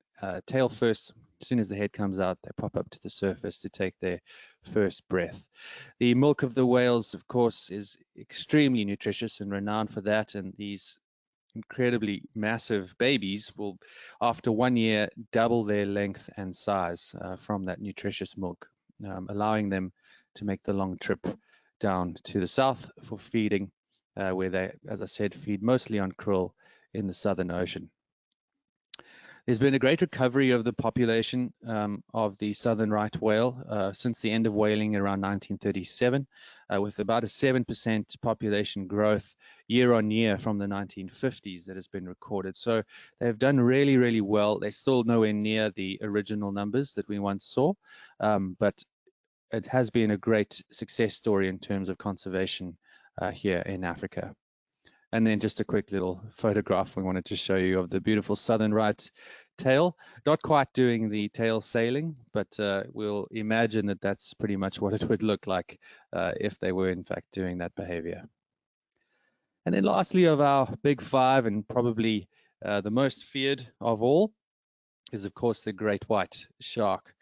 tail first. As soon as the head comes out, they pop up to the surface to take their first breath. The milk of the whales, of course, is extremely nutritious and renowned for that, and these incredibly massive babies will, after 1 year, double their length and size from that nutritious milk, allowing them to make the long trip down to the south for feeding, where they, as I said, feed mostly on krill in the Southern Ocean. There's been a great recovery of the population of the southern right whale since the end of whaling around 1937, with about a 7% population growth year on year from the 1950s that has been recorded. So they've done really, really well. They're still nowhere near the original numbers that we once saw, but it has been a great success story in terms of conservation here in Africa. And then just a quick little photograph we wanted to show you of the beautiful southern right tail. Not quite doing the tail sailing, but we'll imagine that that's pretty much what it would look like if they were in fact doing that behavior. And then lastly of our big five, and probably the most feared of all, is of course the great white shark.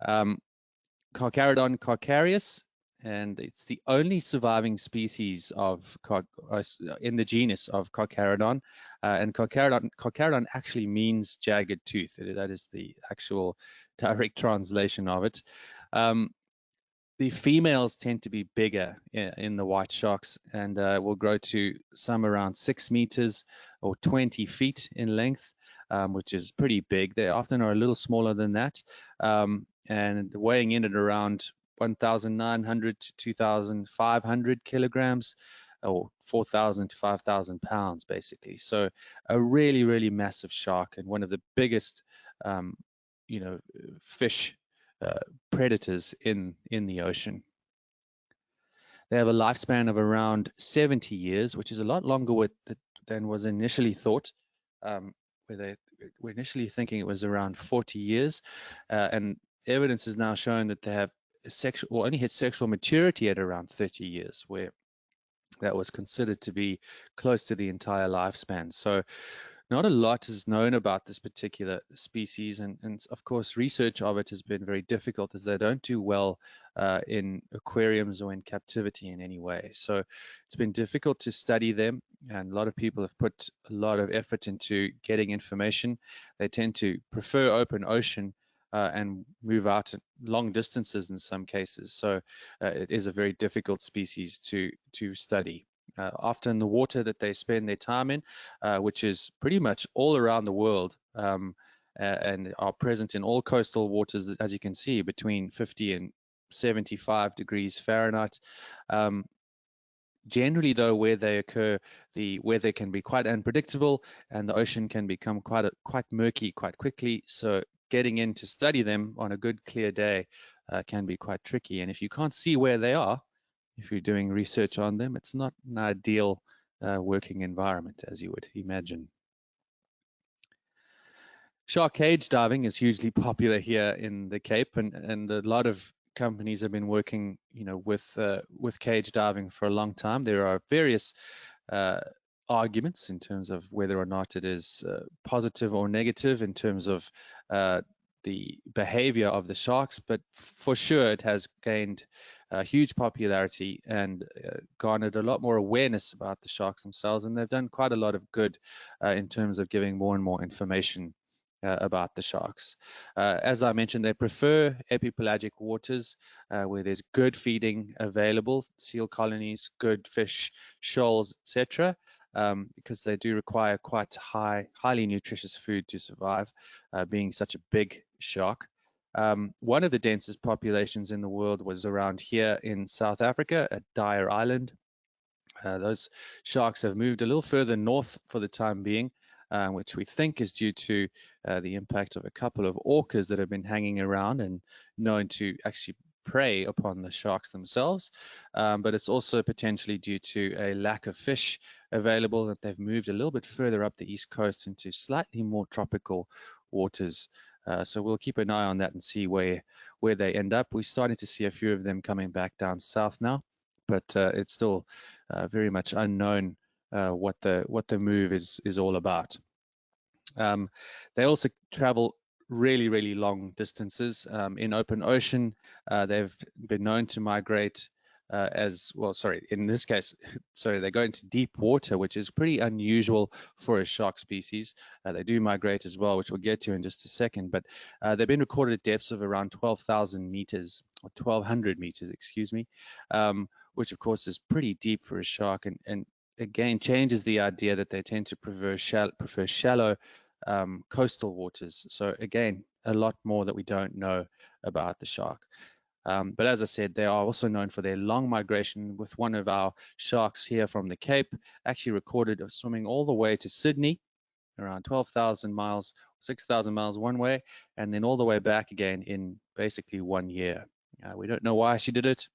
Carcharodon carcharias, and it's the only surviving species of in the genus of Carcharodon. And Carcharodon actually means jagged tooth. That is the actual direct translation of it. The females tend to be bigger in the white sharks and will grow to some around 6 meters or 20 feet in length, which is pretty big. They often are a little smaller than that, and weighing in at around 1,900 to 2,500 kilograms, or 4,000 to 5,000 pounds, basically. So a really, really massive shark, and one of the biggest, fish predators in the ocean. They have a lifespan of around 70 years, which is a lot longer than was initially thought. Where they were initially thinking it was around 40 years, and evidence is now showing that they have only hit sexual maturity at around 30 years, where that was considered to be close to the entire lifespan. So not a lot is known about this particular species, and of course research of it has been very difficult as they don't do well in aquariums or in captivity in any way. So it's been difficult to study them, and a lot of people have put a lot of effort into getting information. They tend to prefer open ocean and move out long distances in some cases. So it is a very difficult species to study. Often the water that they spend their time in, which is pretty much all around the world, and are present in all coastal waters, as you can see, between 50 and 75 degrees Fahrenheit. Generally, though, where they occur, the weather can be quite unpredictable, and the ocean can become quite murky quite quickly. So getting in to study them on a good clear day can be quite tricky. And if you can't see where they are, if you're doing research on them, it's not an ideal working environment, as you would imagine. Shark cage diving is hugely popular here in the Cape, and a lot of companies have been working, with cage diving for a long time. There are various arguments in terms of whether or not it is positive or negative in terms of the behavior of the sharks, but for sure it has gained huge popularity and garnered a lot more awareness about the sharks themselves, and they've done quite a lot of good in terms of giving more and more information about the sharks. As I mentioned, they prefer epipelagic waters where there's good feeding available, seal colonies, good fish, shoals, etc. Because they do require quite highly nutritious food to survive, being such a big shark. One of the densest populations in the world was around here in South Africa at Dyer Island. Those sharks have moved a little further north for the time being, which we think is due to the impact of a couple of orcas that have been hanging around and known to actually prey upon the sharks themselves. But it's also potentially due to a lack of fish available, that they've moved a little bit further up the east coast into slightly more tropical waters. So we'll keep an eye on that and see where they end up. We're starting to see a few of them coming back down south now, but it's still very much unknown what the move is all about. They also travel really, really long distances in open ocean. They've been known to migrate in this case, they go into deep water, which is pretty unusual for a shark species. They do migrate as well, which we'll get to in just a second, but they've been recorded at depths of around 12,000 meters, or 1,200 meters, excuse me, which of course is pretty deep for a shark, and again changes the idea that they tend to prefer shallow coastal waters. So again, a lot more that we don't know about the shark. But as I said, they are also known for their long migration, with one of our sharks here from the Cape actually recorded of swimming all the way to Sydney, around 12,000 miles, 6,000 miles one way, and then all the way back again in basically 1 year. We don't know why she did it.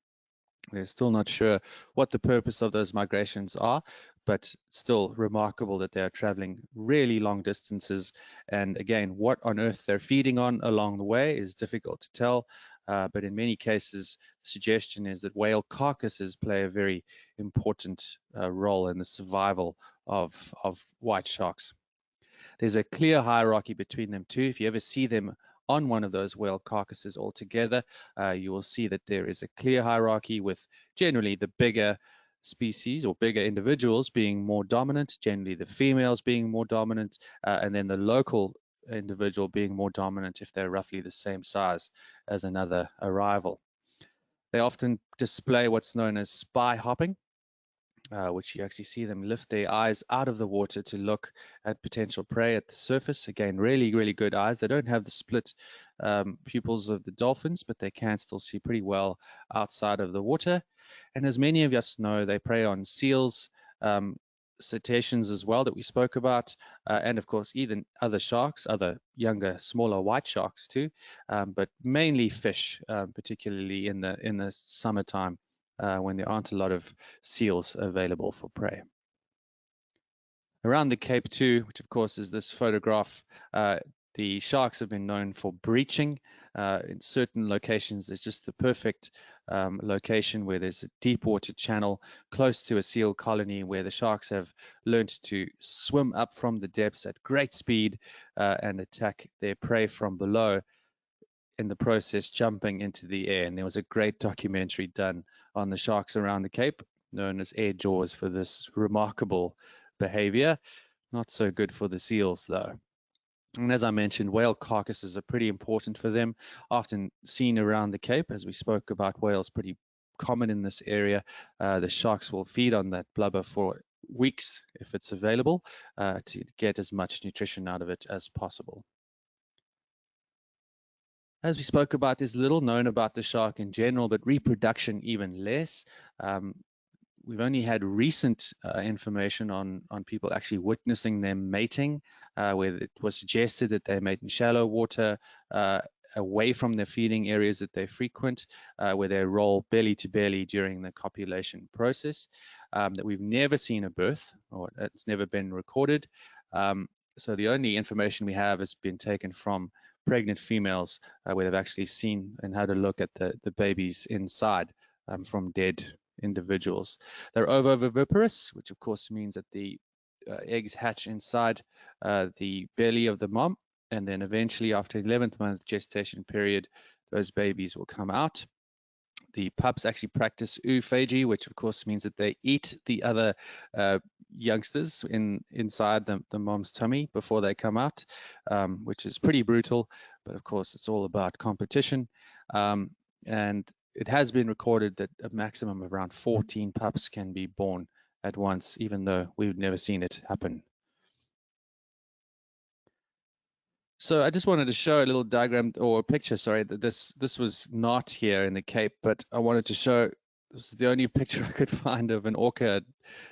They're still not sure what the purpose of those migrations are, but still remarkable that they are traveling really long distances. And again, what on earth they're feeding on along the way is difficult to tell. But in many cases, the suggestion is that whale carcasses play a very important role in the survival of white sharks. There's a clear hierarchy between them too. If you ever see them on one of those whale carcasses all together, you will see that there is a clear hierarchy, with generally the bigger species or bigger individuals being more dominant, generally the females being more dominant, and then the local individual being more dominant if they're roughly the same size as another arrival. They often display what's known as spy hopping, which you actually see them lift their eyes out of the water to look at potential prey at the surface. Again, really, really good eyes. They don't have the split pupils of the dolphins, but they can still see pretty well outside of the water. And as many of us know, they prey on seals, cetaceans as well that we spoke about, and of course even other sharks, other younger, smaller white sharks too, but mainly fish, particularly in the summertime, when there aren't a lot of seals available for prey. Around the Cape too, which of course is this photograph, the sharks have been known for breaching. In certain locations, it's just the perfect location where there's a deep water channel close to a seal colony, where the sharks have learned to swim up from the depths at great speed and attack their prey from below, in the process jumping into the air. And there was a great documentary done on the sharks around the Cape, known as Air Jaws, for this remarkable behavior. Not so good for the seals though. And as I mentioned, whale carcasses are pretty important for them, often seen around the Cape. As we spoke about, whales pretty common in this area. The sharks will feed on that blubber for weeks if it's available, to get as much nutrition out of it as possible. As we spoke about, there's little known about the shark in general, but reproduction even less. We've only had recent information on people actually witnessing them mating, where it was suggested that they mate in shallow water, away from the feeding areas that they frequent, where they roll belly to belly during the copulation process. That we've never seen a birth, or it's never been recorded. So the only information we have has been taken from pregnant females, where they've actually seen and had a look at the babies inside from dead individuals. They're ovoviviparous, which of course means that the eggs hatch inside the belly of the mom, and then eventually after 11th month gestation period, those babies will come out. The pups actually practice oophagy, which of course means that they eat the other youngsters inside the mom's tummy before they come out, which is pretty brutal, but of course it's all about competition. And it has been recorded that a maximum of around 14 pups can be born at once, even though we've never seen it happen. So I just wanted to show a little diagram or a picture, sorry, that this was not here in the Cape, but I wanted to show, this is the only picture I could find of an orca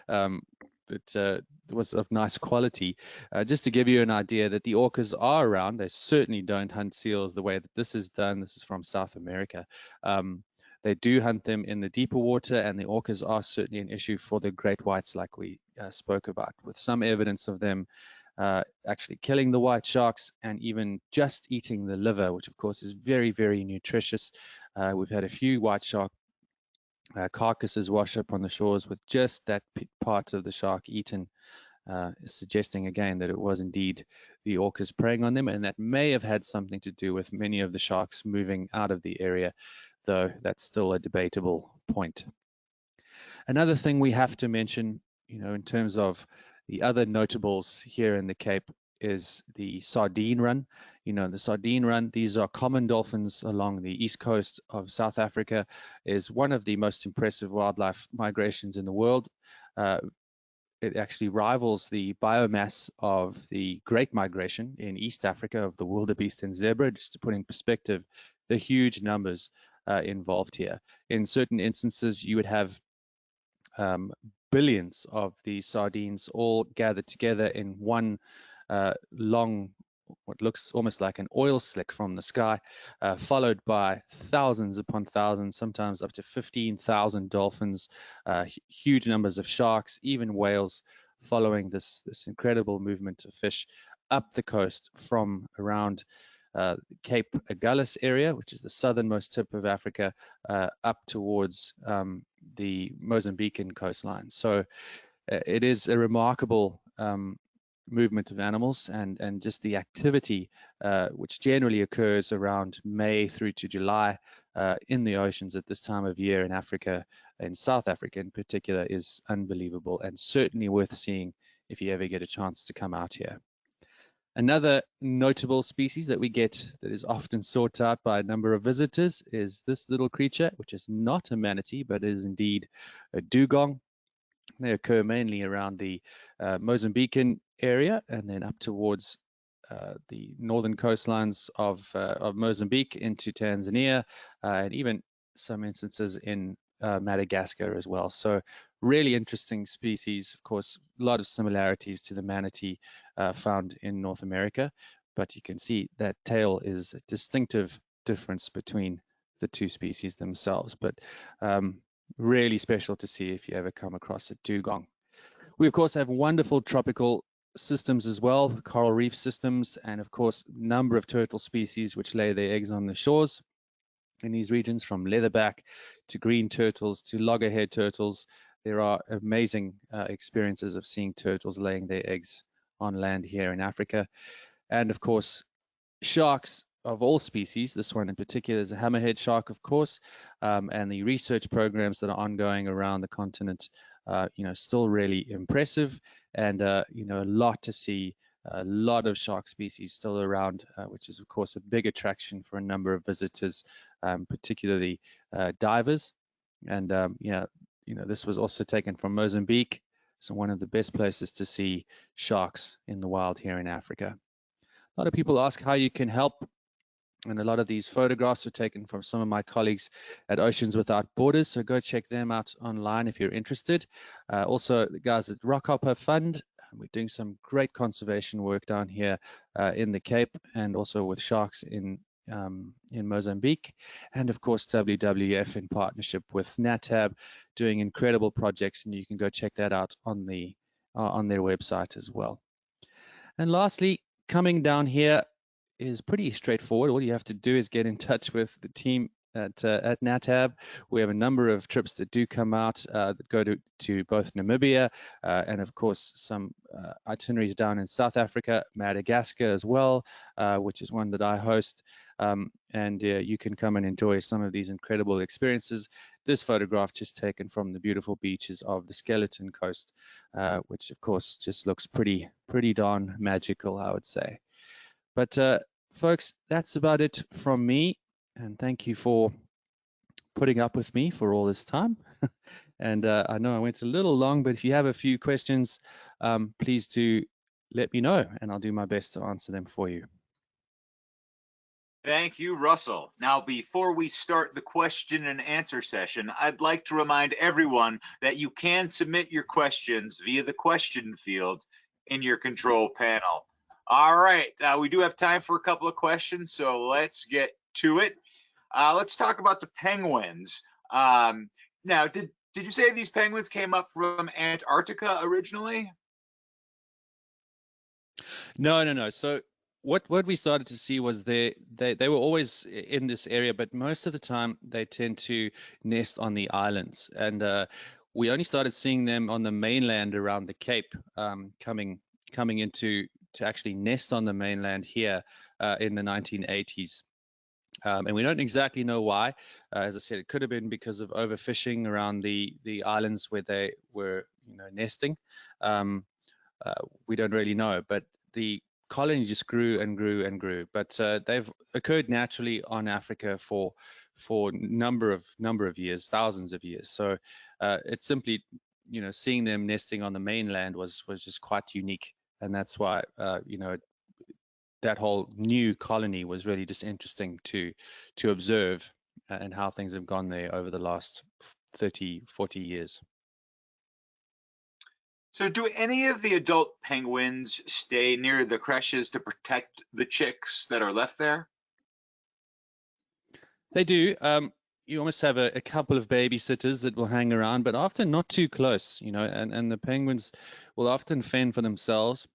that was of nice quality, just to give you an idea that the orcas are around. They certainly don't hunt seals the way that this is done. This is from South America. They do hunt them in the deeper water, and the orcas are certainly an issue for the great whites, like we spoke about, with some evidence of them actually killing the white sharks and even just eating the liver, which of course is very, very nutritious. We've had a few white shark carcasses wash up on the shores with just that part of the shark eaten, suggesting again that it was indeed the orcas preying on them, and that may have had something to do with many of the sharks moving out of the area, though that's still a debatable point. Another thing we have to mention, in terms of the other notables here in the Cape, is the sardine run. The sardine run, these are common dolphins along the east coast of South Africa, is one of the most impressive wildlife migrations in the world. it actually rivals the biomass of the Great Migration in East Africa of the wildebeest and zebra. Just to put in perspective the huge numbers involved here. In certain instances, you would have billions of these sardines all gathered together in one long, what looks almost like an oil slick from the sky, followed by thousands upon thousands, sometimes up to 15,000 dolphins, huge numbers of sharks, even whales, following this incredible movement of fish up the coast from around Cape Egalis area, which is the southernmost tip of Africa, up towards the Mozambican coastline. So it is a remarkable movement of animals, and just the activity which generally occurs around May through to July in the oceans at this time of year in Africa, in South Africa in particular, is unbelievable and certainly worth seeing if you ever get a chance to come out here. Another notable species that we get that is often sought out by a number of visitors is this little creature, which is not a manatee, but is indeed a dugong. They occur mainly around the Mozambican area and then up towards the northern coastlines of Mozambique into Tanzania, and even some instances in Madagascar as well. So really interesting species. Of course, a lot of similarities to the manatee found in North America, but you can see that tail is a distinctive difference between the two species themselves. But really special to see if you ever come across a dugong. We, of course, have wonderful tropical systems as well, coral reef systems, and of course, number of turtle species which lay their eggs on the shores in these regions, from leatherback to green turtles to loggerhead turtles. There are amazing experiences of seeing turtles laying their eggs on land here in Africa. And of course, sharks of all species. This one in particular is a hammerhead shark, of course, and the research programs that are ongoing around the continent, still really impressive, and a lot to see. A lot of shark species still around, which is of course a big attraction for a number of visitors, particularly divers. And this was also taken from Mozambique, so one of the best places to see sharks in the wild here in Africa. A lot of people ask how you can help, and a lot of these photographs are taken from some of my colleagues at Oceans Without Borders, so go check them out online if you're interested. Also, the guys at Rockhopper Fund, we're doing some great conservation work down here in the Cape, and also with sharks in Mozambique, and of course WWF in partnership with NatHab, doing incredible projects, and you can go check that out on their website as well. And lastly, coming down here is pretty straightforward. All you have to do is get in touch with the team at NatHab. We have a number of trips that do come out that go to both Namibia and of course some itineraries down in South Africa, Madagascar as well, which is one that I host. And you can come and enjoy some of these incredible experiences. This photograph just taken from the beautiful beaches of the Skeleton Coast, which of course just looks pretty darn magical, I would say. But folks, that's about it from me, and thank you for putting up with me for all this time. And I know I went a little long, but if you have a few questions, please do let me know, and I'll do my best to answer them for you. Thank you, Russell. Now, before we start the question and answer session, I'd like to remind everyone that you can submit your questions via the question field in your control panel. All right, we do have time for a couple of questions, so let's get to it. Let's talk about the penguins. Now, did you say these penguins came up from Antarctica originally? No. So what we started to see was they were always in this area, but most of the time they tend to nest on the islands, and we only started seeing them on the mainland around the Cape, coming into to actually nest on the mainland here in the 1980s. And we don't exactly know why. As I said, it could have been because of overfishing around the islands where they were, nesting. We don't really know, but the colony just grew and grew and grew. But they've occurred naturally on Africa for number of years, thousands of years. So it's simply seeing them nesting on the mainland was just quite unique, and that's why that whole new colony was really just interesting to observe, and how things have gone there over the last 30, 40 years. So do any of the adult penguins stay near the creches to protect the chicks that are left there? They do. You almost have a couple of babysitters that will hang around, but often not too close, and the penguins will often fend for themselves.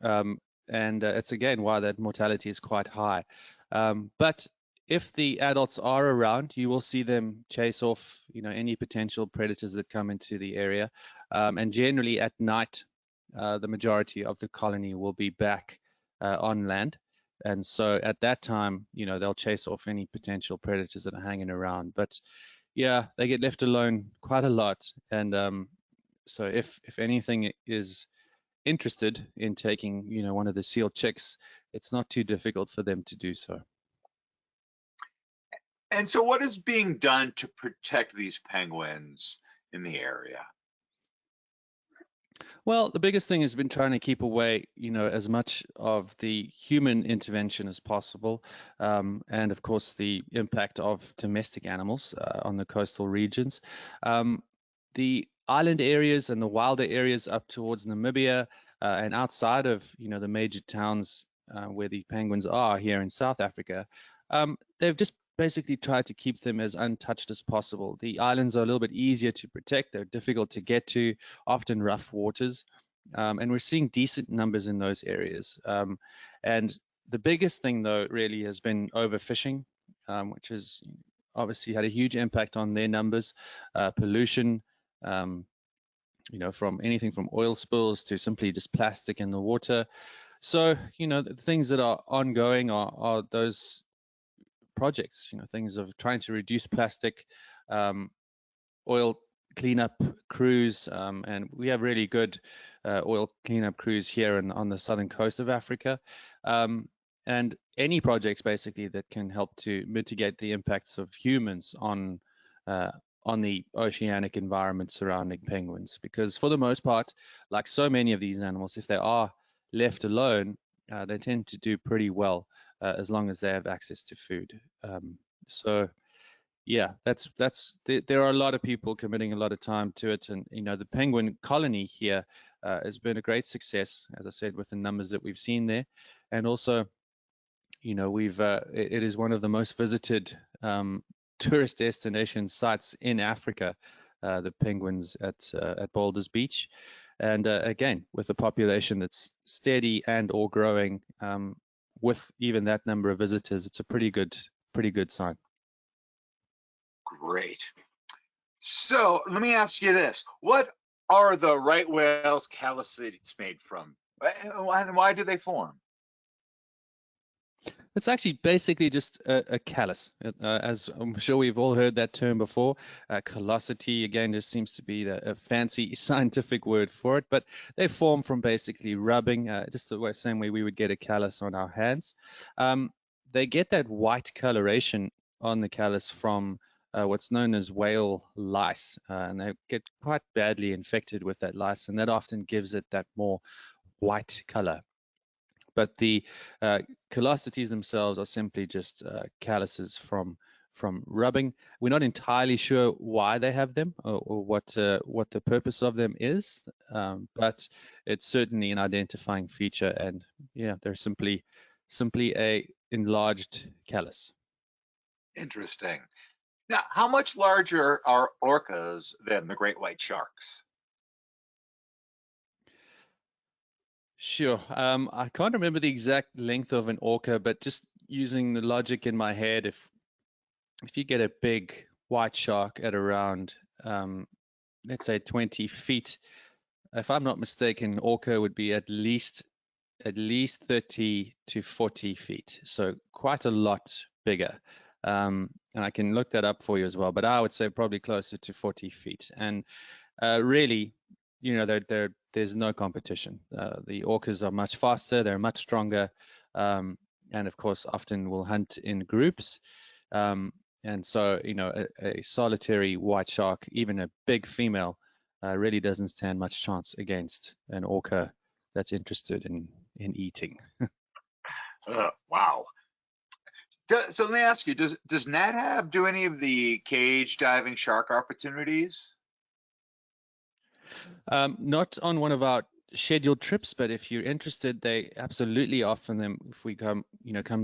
And it's again why that mortality is quite high. But if the adults are around, you will see them chase off, any potential predators that come into the area. And generally at night, the majority of the colony will be back on land. And so at that time, they'll chase off any potential predators that are hanging around. But yeah, they get left alone quite a lot. And so if anything is interested in taking, one of the seal chicks, it's not too difficult for them to do so. And so what is being done to protect these penguins in the area? Well, the biggest thing has been trying to keep away, as much of the human intervention as possible, and of course the impact of domestic animals on the coastal regions. The island areas and the wilder areas up towards Namibia and outside of, the major towns where the penguins are here in South Africa, they've just basically tried to keep them as untouched as possible. The islands are a little bit easier to protect. They're difficult to get to, often rough waters, and we're seeing decent numbers in those areas. And the biggest thing, though, really has been overfishing, which has obviously had a huge impact on their numbers. Pollution, from anything from oil spills to simply just plastic in the water. So, the things that are ongoing are those projects, things of trying to reduce plastic, oil cleanup crews, and we have really good oil cleanup crews here on the southern coast of Africa, and any projects basically that can help to mitigate the impacts of humans on the oceanic environment surrounding penguins, because for the most part, like so many of these animals, if they are left alone, they tend to do pretty well as long as they have access to food. So yeah, there are a lot of people committing a lot of time to it, and the penguin colony here has been a great success, as I said, with the numbers that we've seen there, and also it is one of the most visited tourist destination sites in Africa, the penguins at Boulders Beach, and again, with a population that's steady and or growing, with even that number of visitors, it's a pretty good sign. Great. So let me ask you this: what are the right whale's callosities made from, and why do they form? It's actually basically just a callus. As I'm sure we've all heard that term before. Callosity, again, just seems to be a fancy scientific word for it, but they form from basically rubbing, just the same way we would get a callus on our hands. They get that white coloration on the callus from what's known as whale lice, and they get quite badly infected with that lice, and that often gives it that more white color. But the callosities themselves are simply just calluses from rubbing. We're not entirely sure why they have them or what the purpose of them is, but it's certainly an identifying feature, and yeah, they're simply a enlarged callus. Interesting. Now, how much larger are orcas than the great white sharks? Sure. I can't remember the exact length of an orca, but just using the logic in my head, if you get a big white shark at around, let's say 20 feet, if I'm not mistaken, orca would be at least 30 to 40 feet, so quite a lot bigger. And I can look that up for you as well, but I would say probably closer to 40 feet. And really, there's no competition. The orcas are much faster, they're much stronger, and of course, often will hunt in groups. And so, a solitary white shark, even a big female, really doesn't stand much chance against an orca that's interested in eating. Wow. So let me ask you, does NatHab do any of the cage diving shark opportunities? Not on one of our scheduled trips, but if you're interested, they absolutely offer them if we come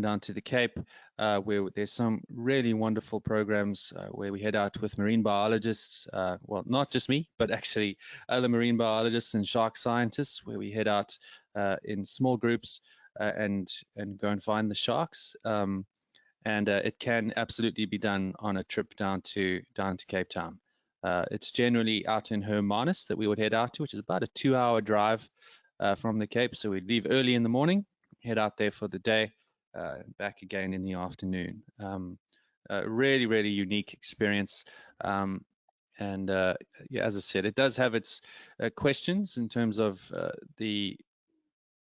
down to the Cape, where there's some really wonderful programs where we head out with marine biologists. Well, not just me, but actually other marine biologists and shark scientists, where we head out in small groups and go and find the sharks. And it can absolutely be done on a trip down to Cape Town. It's generally out in Hermanus that we would head out to, which is about a 2-hour drive from the Cape. So we'd leave early in the morning, head out there for the day, back again in the afternoon. Really, really unique experience. And yeah, as I said, it does have its questions in terms of the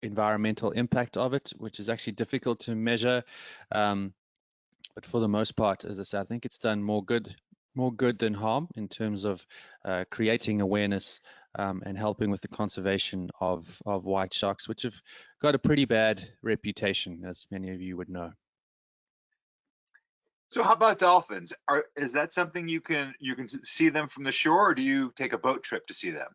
environmental impact of it, which is actually difficult to measure. But for the most part, as I said, I think it's done more good than harm in terms of creating awareness and helping with the conservation of white sharks, which have got a pretty bad reputation, as many of you would know. So how about dolphins? Is that something you can see them from the shore, or do you take a boat trip to see them?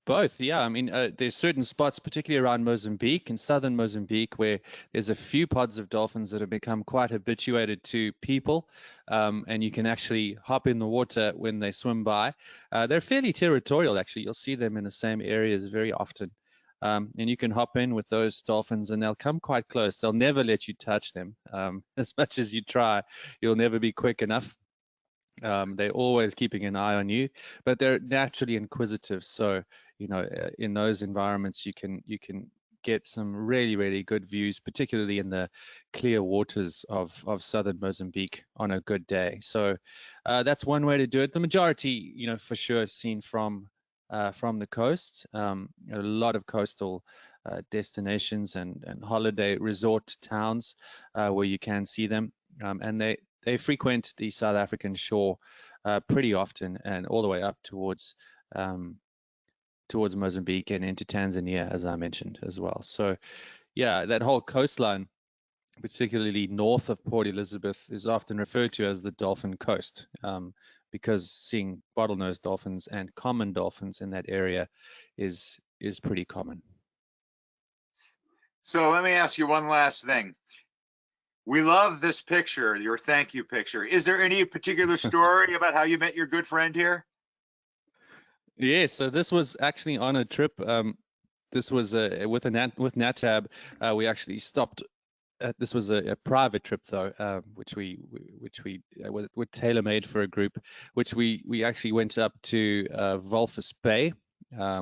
Both, yeah. I mean, there's certain spots, particularly around Mozambique, in southern Mozambique, where there's a few pods of dolphins that have become quite habituated to people, and you can actually hop in the water when they swim by. They're fairly territorial, actually. You'll see them in the same areas very often. And you can hop in with those dolphins, and they'll come quite close. They'll never let you touch them. As much as you try, you'll never be quick enough. They're always keeping an eye on you, but they're naturally inquisitive. So, in those environments, you can get some really, really good views, particularly in the clear waters of southern Mozambique on a good day. So that's one way to do it. The majority, for sure, is seen from the coast. A lot of coastal destinations and holiday resort towns where you can see them, and they frequent the South African shore pretty often, and all the way up towards Mozambique and into Tanzania, as I mentioned as well. So yeah, that whole coastline, particularly north of Port Elizabeth, is often referred to as the Dolphin Coast, because seeing bottlenose dolphins and common dolphins in that area is pretty common. So let me ask you one last thing. We love this picture, your thank you picture. Is there any particular story about how you met your good friend here? Yeah, so this was actually on a trip. This was with NatHab. We actually stopped. This was a private trip though, which we were tailor-made for a group. Which we actually went up to Walvis Bay,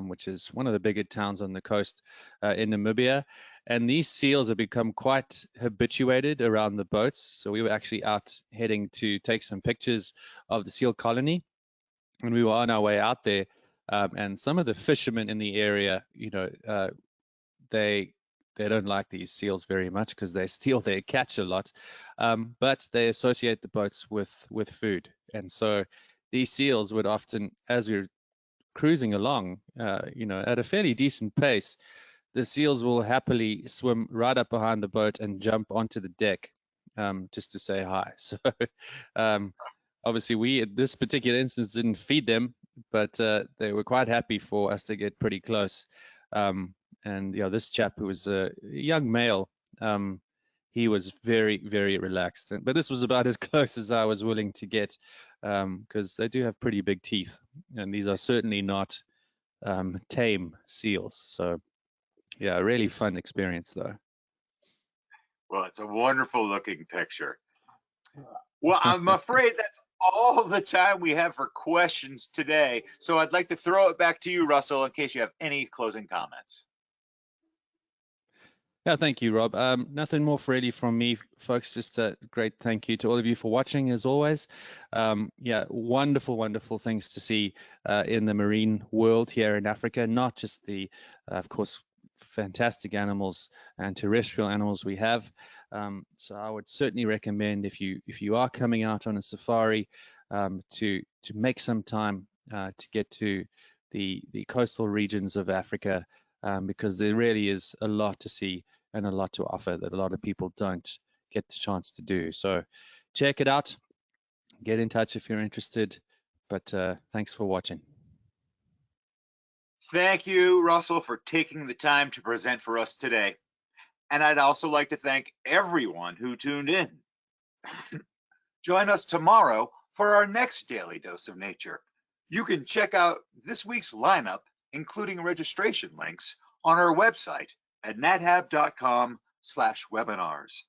which is one of the bigger towns on the coast in Namibia. And these seals have become quite habituated around the boats. So we were actually out heading to take some pictures of the seal colony. And we were on our way out there. And some of the fishermen in the area, they don't like these seals very much because they steal their catch a lot. But they associate the boats with food. And so these seals would often, as we were cruising along, at a fairly decent pace, the seals will happily swim right up behind the boat and jump onto the deck just to say hi. So obviously we, at this particular instance, didn't feed them, but they were quite happy for us to get pretty close. And this chap, who was a young male, he was very, very relaxed. But this was about as close as I was willing to get, because they do have pretty big teeth, and these are certainly not tame seals. So yeah, a really fun experience though. Well, it's a wonderful looking picture. Well, I'm afraid that's all the time we have for questions today. So I'd like to throw it back to you, Russell, in case you have any closing comments. Yeah, thank you, Rob. Nothing more really from me, folks. Just a great thank you to all of you for watching, as always. Yeah, wonderful, wonderful things to see in the marine world here in Africa. Not just the, of course, fantastic animals and terrestrial animals we have. So I would certainly recommend, if you are coming out on a safari, to make some time to get to the coastal regions of Africa, because there really is a lot to see and a lot to offer that a lot of people don't get the chance to do. So check it out. Get in touch if you're interested. But thanks for watching. Thank you, Russell, for taking the time to present for us today. And I'd also like to thank everyone who tuned in. Join us tomorrow for our next Daily Dose of Nature. You can check out this week's lineup, including registration links, on our website at nathab.com/webinars.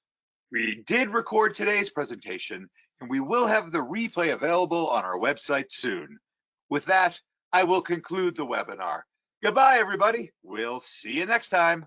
We did record today's presentation, and we will have the replay available on our website soon. With that, I will conclude the webinar. Goodbye, everybody. We'll see you next time.